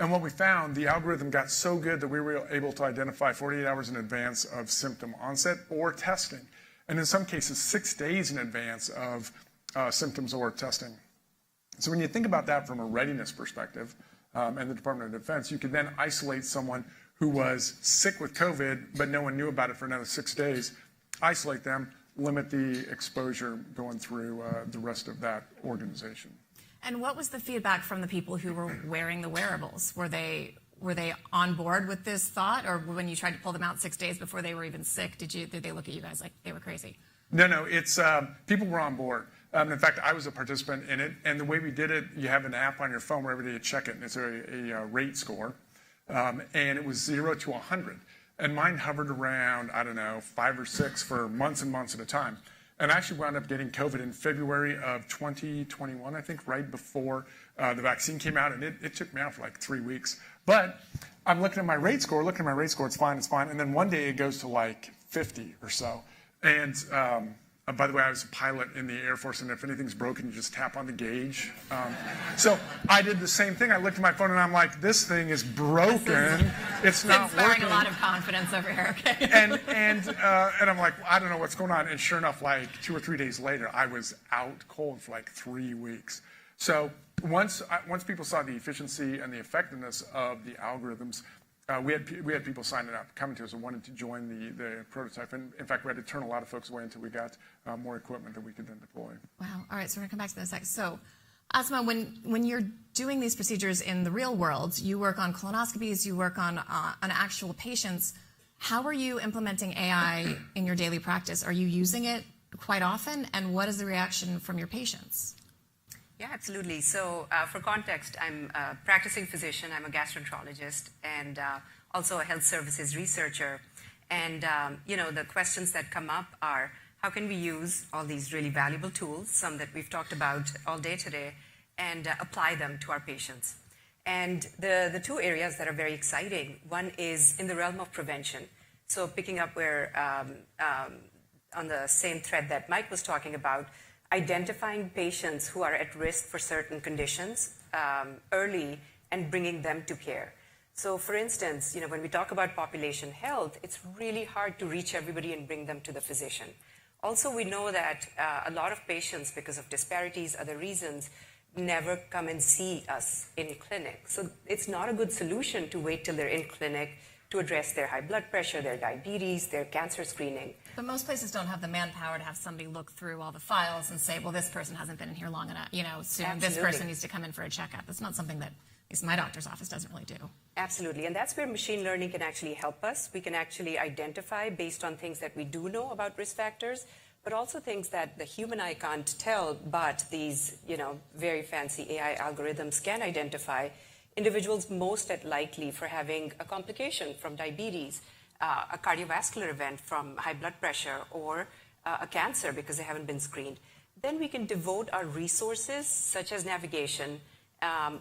And what we found, the algorithm got so good that we were able to identify 48 hours in advance of symptom onset or testing. And in some cases, 6 days in advance of symptoms or testing. So when you think about that from a readiness perspective, and the Department of Defense, you could then isolate someone who was sick with COVID, but no one knew about it for another 6 days, isolate them, limit the exposure going through the rest of that organization. And what was the feedback from the people who were wearing the wearables? Were they on board with this thought, or when you tried to pull them out 6 days before they were even sick, did they look at you guys like they were crazy? No, it's people were on board. In fact, I was a participant in it, and the way we did it, you have an app on your phone where every day you check it, and it's a rate score, and it was 0 to 100, and mine hovered around 5 or 6 for months and months at a time. And I actually wound up getting COVID in February of 2021, I think, right before the vaccine came out, and it took me out for like 3 weeks. But I'm looking at my rate score, it's fine. And then one day it goes to like 50 or so. And by the way, I was a pilot in the Air Force, and if anything's broken, you just tap on the gauge. So I did the same thing. I looked at my phone, and I'm like, this thing is broken. It's not working. Inspiring a lot of confidence over here, okay? And I'm like, well, I don't know what's going on. And sure enough, like 2 or 3 days later, I was out cold for like 3 weeks. So once people saw the efficiency and the effectiveness of the algorithms, we had people signing up, coming to us and wanting to join the prototype. And in fact, we had to turn a lot of folks away until we got more equipment that we could then deploy. Wow. All right. So we're going to come back to that in a second. So, Asma, when you're doing these procedures in the real world, you work on colonoscopies, you work on actual patients. How are you implementing AI in your daily practice? Are you using it quite often? And what is the reaction from your patients? Yeah, absolutely. So for context, I'm a practicing physician, I'm a gastroenterologist, and also a health services researcher. And, the questions that come up are, how can we use all these really valuable tools, some that we've talked about all day today, and apply them to our patients? And the two areas that are very exciting, one is in the realm of prevention. So picking up where, on the same thread that Mike was talking about, identifying patients who are at risk for certain conditions early and bringing them to care. So for instance, when we talk about population health, it's really hard to reach everybody and bring them to the physician. Also, we know that a lot of patients, because of disparities, other reasons, never come and see us in clinic. So it's not a good solution to wait till they're in clinic to address their high blood pressure, their diabetes, their cancer screening. But most places don't have the manpower to have somebody look through all the files and say, well, this person hasn't been in here long enough, soon Absolutely. This person needs to come in for a checkup. That's not something that, at least my doctor's office doesn't really do. Absolutely, and that's where machine learning can actually help us. We can actually identify based on things that we do know about risk factors, but also things that the human eye can't tell, but these, very fancy AI algorithms can identify individuals most at likely for having a complication from diabetes, a cardiovascular event from high blood pressure, or a cancer because they haven't been screened. Then we can devote our resources, such as navigation,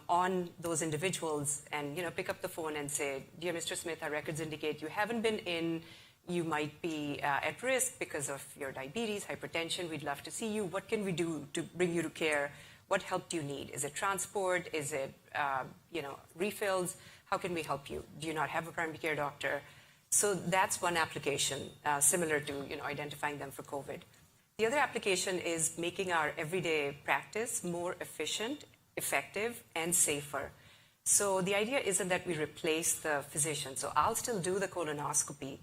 on those individuals and pick up the phone and say, dear Mr. Smith, our records indicate you haven't been in you might be at risk because of your diabetes, hypertension. We'd love to see you. What can we do to bring you to care? What help do you need? Is it transport? Is it refills? How can we help you? Do you not have a primary care doctor? So that's one application similar to identifying them for COVID. The other application is making our everyday practice more efficient, effective, and safer. So the idea isn't that we replace the physician. So I'll still do the colonoscopy,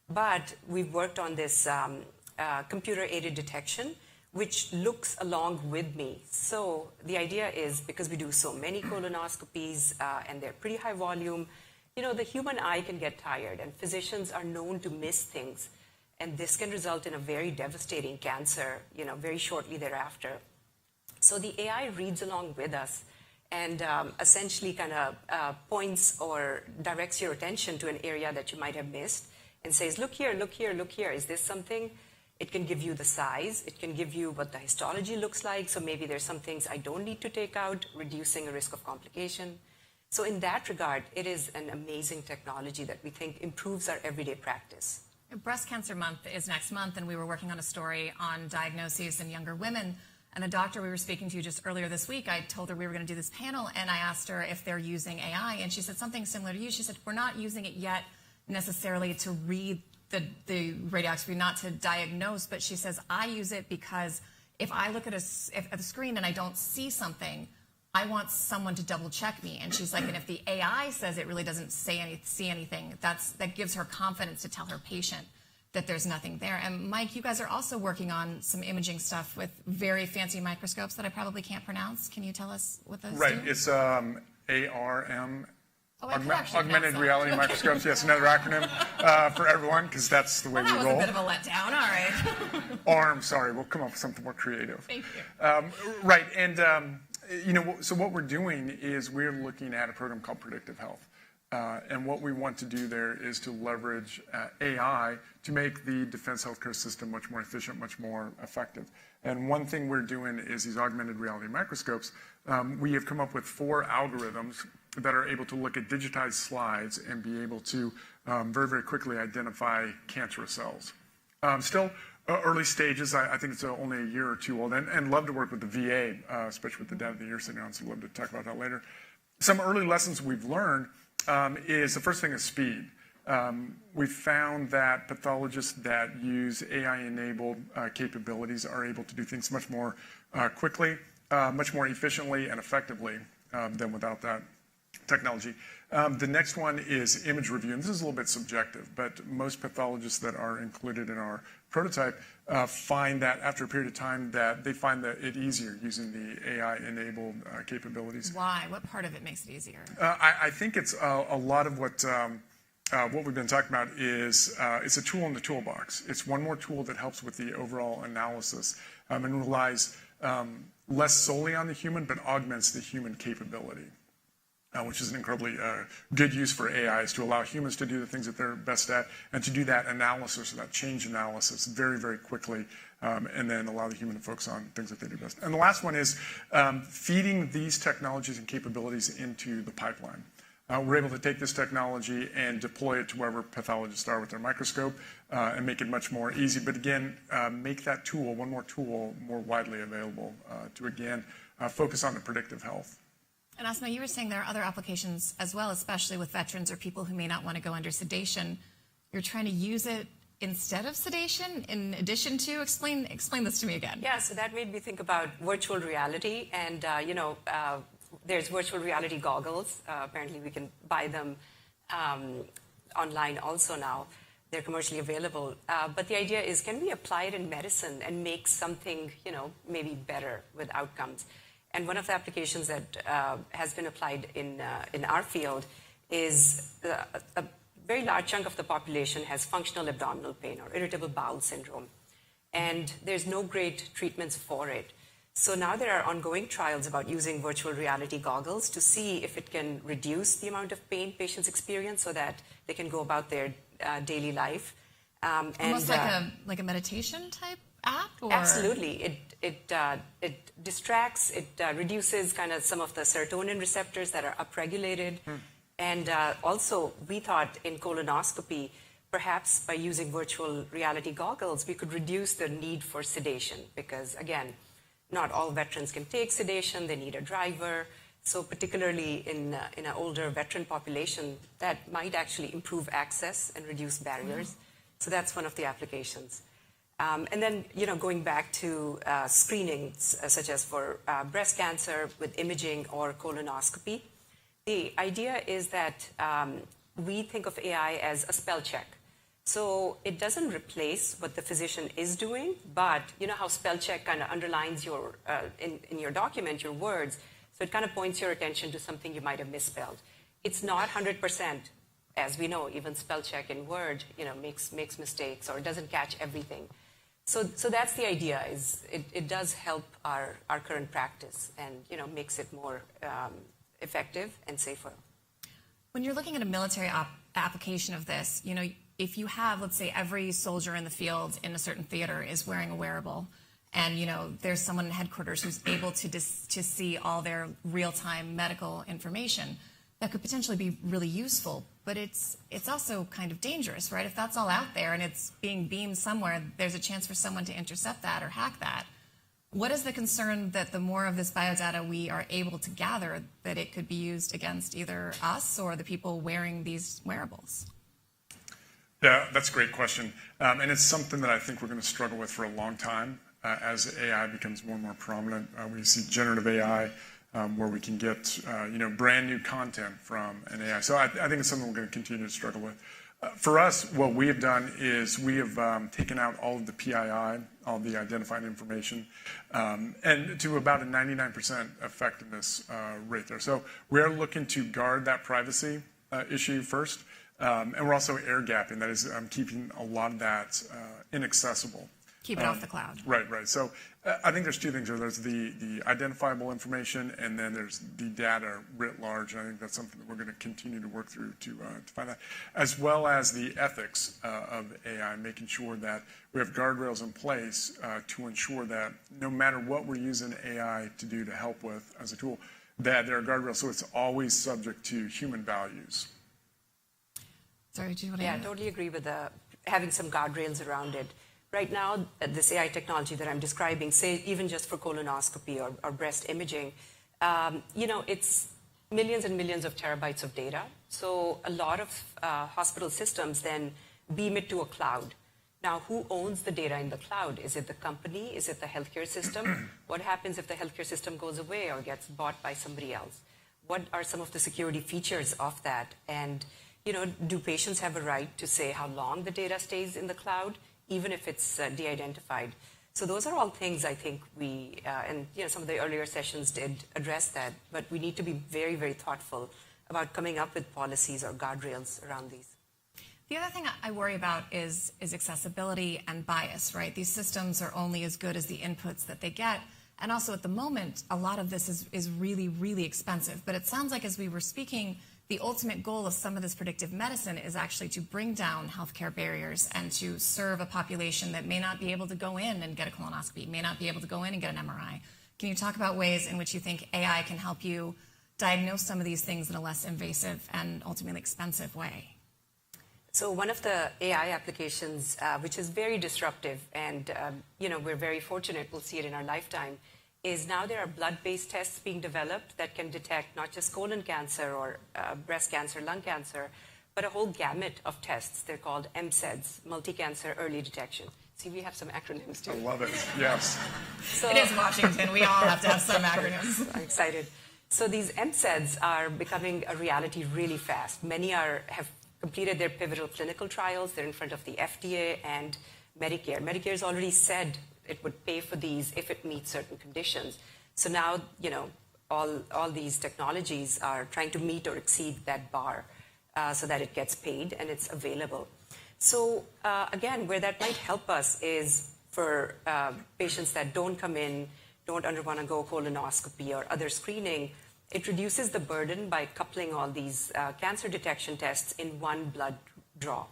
but we've worked on this computer-aided detection, which looks along with me. So the idea is, because we do so many colonoscopies and they're pretty high volume, the human eye can get tired, and physicians are known to miss things. And this can result in a very devastating cancer, very shortly thereafter. So the AI reads along with us and essentially kind of points or directs your attention to an area that you might have missed and says, look here, look here, look here. Is this something? It can give you the size. It can give you what the histology looks like. So maybe there's some things I don't need to take out, reducing a risk of complication. So in that regard, it is an amazing technology that we think improves our everyday practice. Breast Cancer Month is next month, and we were working on a story on diagnoses in younger women. And the doctor we were speaking to just earlier this week, I told her we were going to do this panel, and I asked her if they're using AI, and she said something similar to you. She said, we're not using it yet necessarily to read the radiography, not to diagnose, but she says, I use it because if I look at the screen and I don't see something, I want someone to double check me. And she's like, and if the AI says it really doesn't see anything, that gives her confidence to tell her patient that there's nothing there. And Mike, you guys are also working on some imaging stuff with very fancy microscopes that I probably can't pronounce. Can you tell us what those do? Right, it's ARM. Oh, Augmented reality microscopes. Yes, another acronym for everyone, because that's the way we roll. That was a bit of a letdown. All right. ARM. Sorry, we'll come up with something more creative. Thank you. Right, and so what we're doing is we're looking at a program called Predictive Health, and what we want to do there is to leverage AI to make the defense healthcare system much more efficient, much more effective. And one thing we're doing is these augmented reality microscopes. We have come up with 4 algorithms that are able to look at digitized slides and be able to very, very quickly identify cancerous cells. Still early stages. I think it's only a year or 2 old, and love to work with the VA, especially with the data that you're sitting on, so love to talk about that later. Some early lessons we've learned is the first thing is speed. We've found that pathologists that use AI-enabled capabilities are able to do things much more quickly, much more efficiently and effectively than without that technology. The next one is image review, and this is a little bit subjective, but most pathologists that are included in our prototype find that after a period of time that they find that it easier using the AI-enabled capabilities. Why? What part of it makes it easier? I think it's a lot of what we've been talking about is it's a tool in the toolbox. It's one more tool that helps with the overall analysis and relies less solely on the human, but augments the human capability. Which is an incredibly good use for AI, is to allow humans to do the things that they're best at and to do that analysis or that change analysis very, very quickly, and then allow the human to focus on things that they do best. And the last one is feeding these technologies and capabilities into the pipeline. We're able to take this technology and deploy it to wherever pathologists are with their microscope and make it much more easy. But again, make that tool, one more tool, more widely available to, again, focus on the predictive health. And Asma, you were saying there are other applications as well, especially with veterans or people who may not want to go under sedation. You're trying to use it instead of sedation, in addition to? Explain this to me again. Yeah, so that made me think about virtual reality. And, there's virtual reality goggles. Apparently we can buy them online also now. They're commercially available. But the idea is, can we apply it in medicine and make something, maybe better with outcomes? And one of the applications that has been applied in our field is a very large chunk of the population has functional abdominal pain or irritable bowel syndrome. And there's no great treatments for it. So now there are ongoing trials about using virtual reality goggles to see if it can reduce the amount of pain patients experience so that they can go about their daily life. Almost like a meditation type app? Or? Absolutely. It distracts, it reduces kind of some of the serotonin receptors that are upregulated. And also, we thought in colonoscopy, perhaps by using virtual reality goggles, we could reduce the need for sedation because, again, not all veterans can take sedation. They need a driver. So particularly in an older veteran population, that might actually improve access and reduce barriers. So that's one of the applications. And then, going back to screenings, such as for breast cancer with imaging or colonoscopy, the idea is that we think of AI as a spell check. So it doesn't replace what the physician is doing, but you know how spell check kind of underlines your, in your document, your words, so it kind of points your attention to something you might have misspelled. It's not 100%, as we know, even spell check in Word, makes mistakes or doesn't catch everything. So that's the idea, is it does help our current practice and, makes it more effective and safer. When you're looking at a military application of this, if you have, let's say, every soldier in the field in a certain theater is wearing a wearable, and there's someone in headquarters who's able to see all their real-time medical information, that could potentially be really useful. But it's also kind of dangerous, right? If that's all out there and it's being beamed somewhere, there's a chance for someone to intercept that or hack that. What is the concern that the more of this biodata we are able to gather, that it could be used against either us or the people wearing these wearables? Yeah, that's a great question. And it's something that I think we're going to struggle with for a long time as AI becomes more and more prominent. We see generative AI where we can get brand new content from an AI. So I think it's something we're going to continue to struggle with. For us, what we have done is we have taken out all of the PII, all the identified information, and to about a 99% effectiveness rate there. So we're looking to guard that privacy issue first, and we're also air gapping. That is keeping a lot of that inaccessible. Keep it off the cloud. Right. So I think there's two things there. There's the identifiable information, and then there's the data writ large. And I think that's something that we're going to continue to work through to find that, as well as the ethics of AI, making sure that we have guardrails in place to ensure that no matter what we're using AI to do to help with as a tool, that there are guardrails, so it's always subject to human values. Sorry, do you want to? Yeah, I totally agree with having some guardrails around it. Right now, this AI technology that I'm describing, say even just for colonoscopy or breast imaging, it's millions and millions of terabytes of data. So a lot of hospital systems then beam it to a cloud. Now, who owns the data in the cloud? Is it the company? Is it the healthcare system? What happens if the healthcare system goes away or gets bought by somebody else? What are some of the security features of that? And, do patients have a right to say how long the data stays in the cloud, even if it's de-identified? So those are all things I think we, and some of the earlier sessions did address that, but we need to be very, very thoughtful about coming up with policies or guardrails around these. The other thing I worry about is accessibility and bias, right? These systems are only as good as the inputs that they get. And also at the moment, a lot of this is really, really expensive. But it sounds like as we were speaking, the ultimate goal of some of this predictive medicine is actually to bring down healthcare barriers and to serve a population that may not be able to go in and get a colonoscopy, may not be able to go in and get an MRI. Can you talk about ways in which you think AI can help you diagnose some of these things in a less invasive and ultimately expensive way? So one of the AI applications, which is very disruptive, and we're very fortunate we'll see it in our lifetime, is now there are blood-based tests being developed that can detect not just colon cancer or breast cancer, lung cancer, but a whole gamut of tests. They're called MCEDs, multi-cancer early detection. See, we have some acronyms too. I love it, yes. So, it is Washington. We all have to have some acronyms. I'm excited. So these MCEDs are becoming a reality really fast. Many have completed their pivotal clinical trials. They're in front of the FDA and Medicare. Medicare's already said it would pay for these if it meets certain conditions. So now, all these technologies are trying to meet or exceed that bar so that it gets paid and it's available. So again, where that might help us is for patients that don't come in, don't undergo colonoscopy or other screening. It reduces the burden by coupling all these cancer detection tests in one blood draw.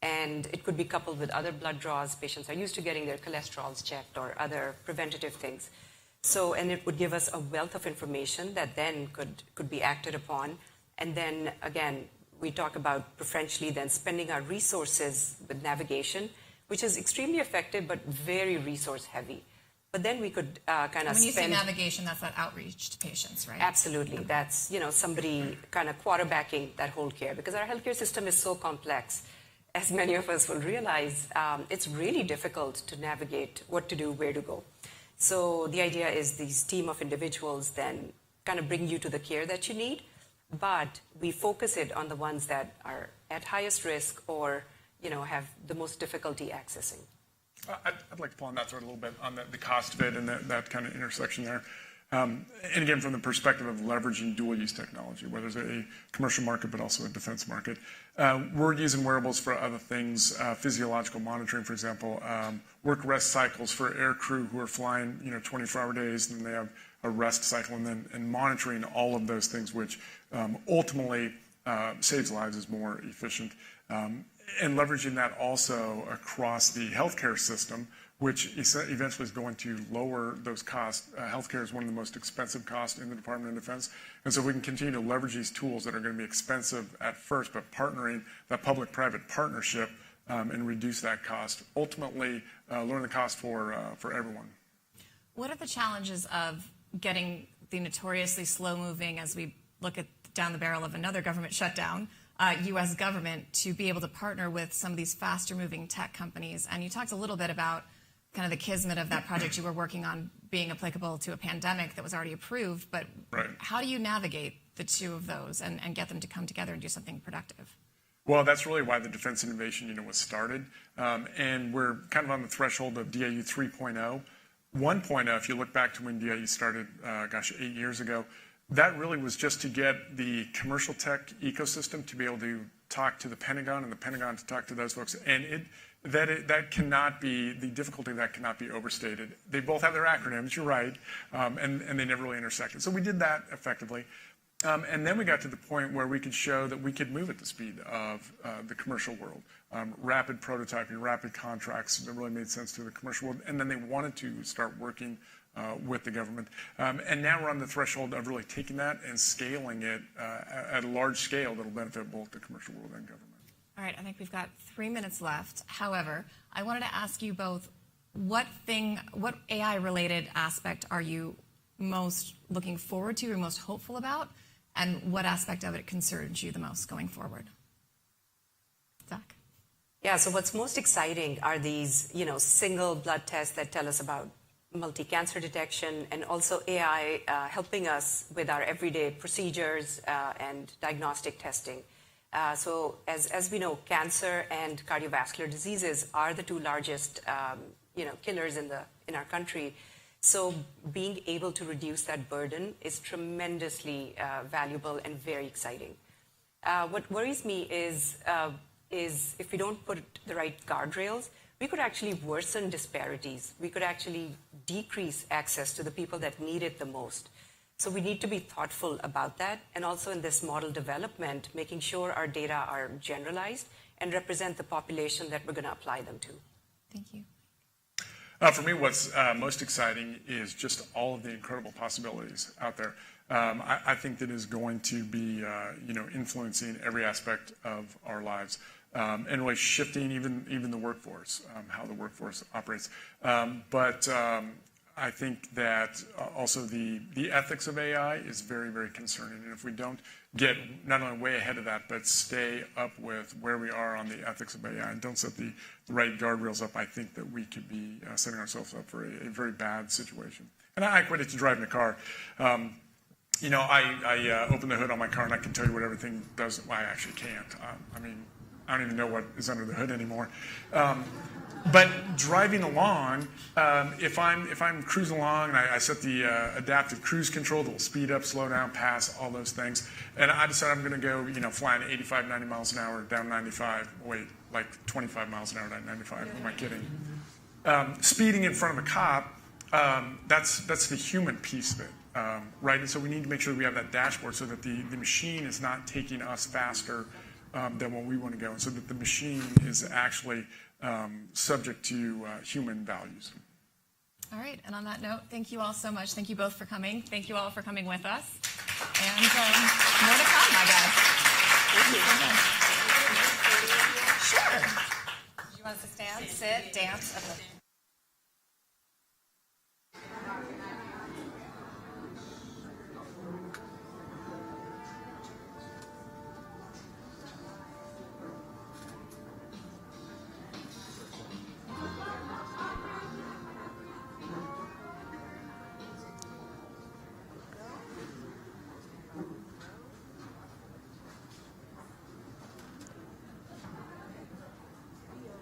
And it could be coupled with other blood draws. Patients are used to getting their cholesterols checked or other preventative things. So, and it would give us a wealth of information that then could be acted upon. And then, again, we talk about preferentially then spending our resources with navigation, which is extremely effective but very resource heavy. But then we could kind of When you say navigation, that's that outreach to patients, right? Absolutely. That's, somebody kind of quarterbacking that whole care, because our healthcare system is so complex. As many of us will realize, it's really difficult to navigate what to do, where to go. So the idea is these team of individuals then kind of bring you to the care that you need, but we focus it on the ones that are at highest risk or, have the most difficulty accessing. I'd like to pull on that thread a little bit on the cost of it and that kind of intersection there. And again, from the perspective of leveraging dual-use technology, whether it's a commercial market but also a defense market. We're using wearables for other things, physiological monitoring, for example, work-rest cycles for air crew who are flying 24-hour days, and then they have a rest cycle, and monitoring all of those things, which ultimately saves lives, is more efficient. And leveraging that also across the healthcare system, which eventually is going to lower those costs. Healthcare is one of the most expensive costs in the Department of Defense. And so we can continue to leverage these tools that are going to be expensive at first, but partnering, that public-private partnership, and reduce that cost. Ultimately, lower the cost for everyone. What are the challenges of getting the notoriously slow-moving, as we look at down the barrel of another government shutdown, U.S. government, to be able to partner with some of these faster-moving tech companies? And you talked a little bit about kind of the kismet of that project you were working on being applicable to a pandemic that was already approved, but how do you navigate the two of those and get them to come together and do something productive? Well, that's really why the Defense Innovation Unit was started. And we're kind of on the threshold of DIU 3.0. 1.0, if you look back to when DIU started, 8 years ago, that really was just to get the commercial tech ecosystem to be able to talk to the Pentagon and the Pentagon to talk to those folks. And that cannot be, the difficulty of that cannot be overstated. They both have their acronyms, you're right, and they never really intersected. So we did that effectively. And then we got to the point where we could show that we could move at the speed of the commercial world. Rapid prototyping, rapid contracts that really made sense to the commercial world. And then they wanted to start working with the government. And now we're on the threshold of really taking that and scaling it at a large scale that'll benefit both the commercial world and government. All right, I think we've got 3 minutes left. However, I wanted to ask you both, what AI-related aspect are you most looking forward to or most hopeful about, and what aspect of it concerns you the most going forward? Zach? Yeah, so what's most exciting are these, single blood tests that tell us about multi-cancer detection, and also AI helping us with our everyday procedures and diagnostic testing. So as we know, cancer and cardiovascular diseases are the two largest, killers in our country. So being able to reduce that burden is tremendously valuable and very exciting. What worries me is if we don't put the right guardrails, we could actually worsen disparities. We could actually decrease access to the people that need it the most. So we need to be thoughtful about that, and also in this model development, making sure our data are generalized and represent the population that we're going to apply them to. Thank you. For me, what's most exciting is just all of the incredible possibilities out there. I think that is going to be, influencing every aspect of our lives, and really shifting even the workforce, how the workforce operates. But I think that also the ethics of AI is very, very concerning. And if we don't get not only way ahead of that, but stay up with where we are on the ethics of AI and don't set the right guardrails up, I think that we could be setting ourselves up for a very bad situation. And I equate it to driving a car. I open the hood on my car and I can tell you what everything does. Well, I actually can't. I don't even know what is under the hood anymore. But driving along, if I'm cruising along and I set the adaptive cruise control that will speed up, slow down, pass, all those things, and I decide I'm going to go, flying 85, 90 miles an hour down 95, wait, like 25 miles an hour down 95, am I kidding? Speeding in front of a cop, that's the human piece of it, right? And so we need to make sure we have that dashboard so that the machine is not taking us faster than what we want to go, and so that the machine is actually subject to human values. All right, and on that note, thank you all so much. Thank you both for coming. Thank you all for coming with us. And more to come, I guess. Sure. You want us to stand, sit, dance? Okay.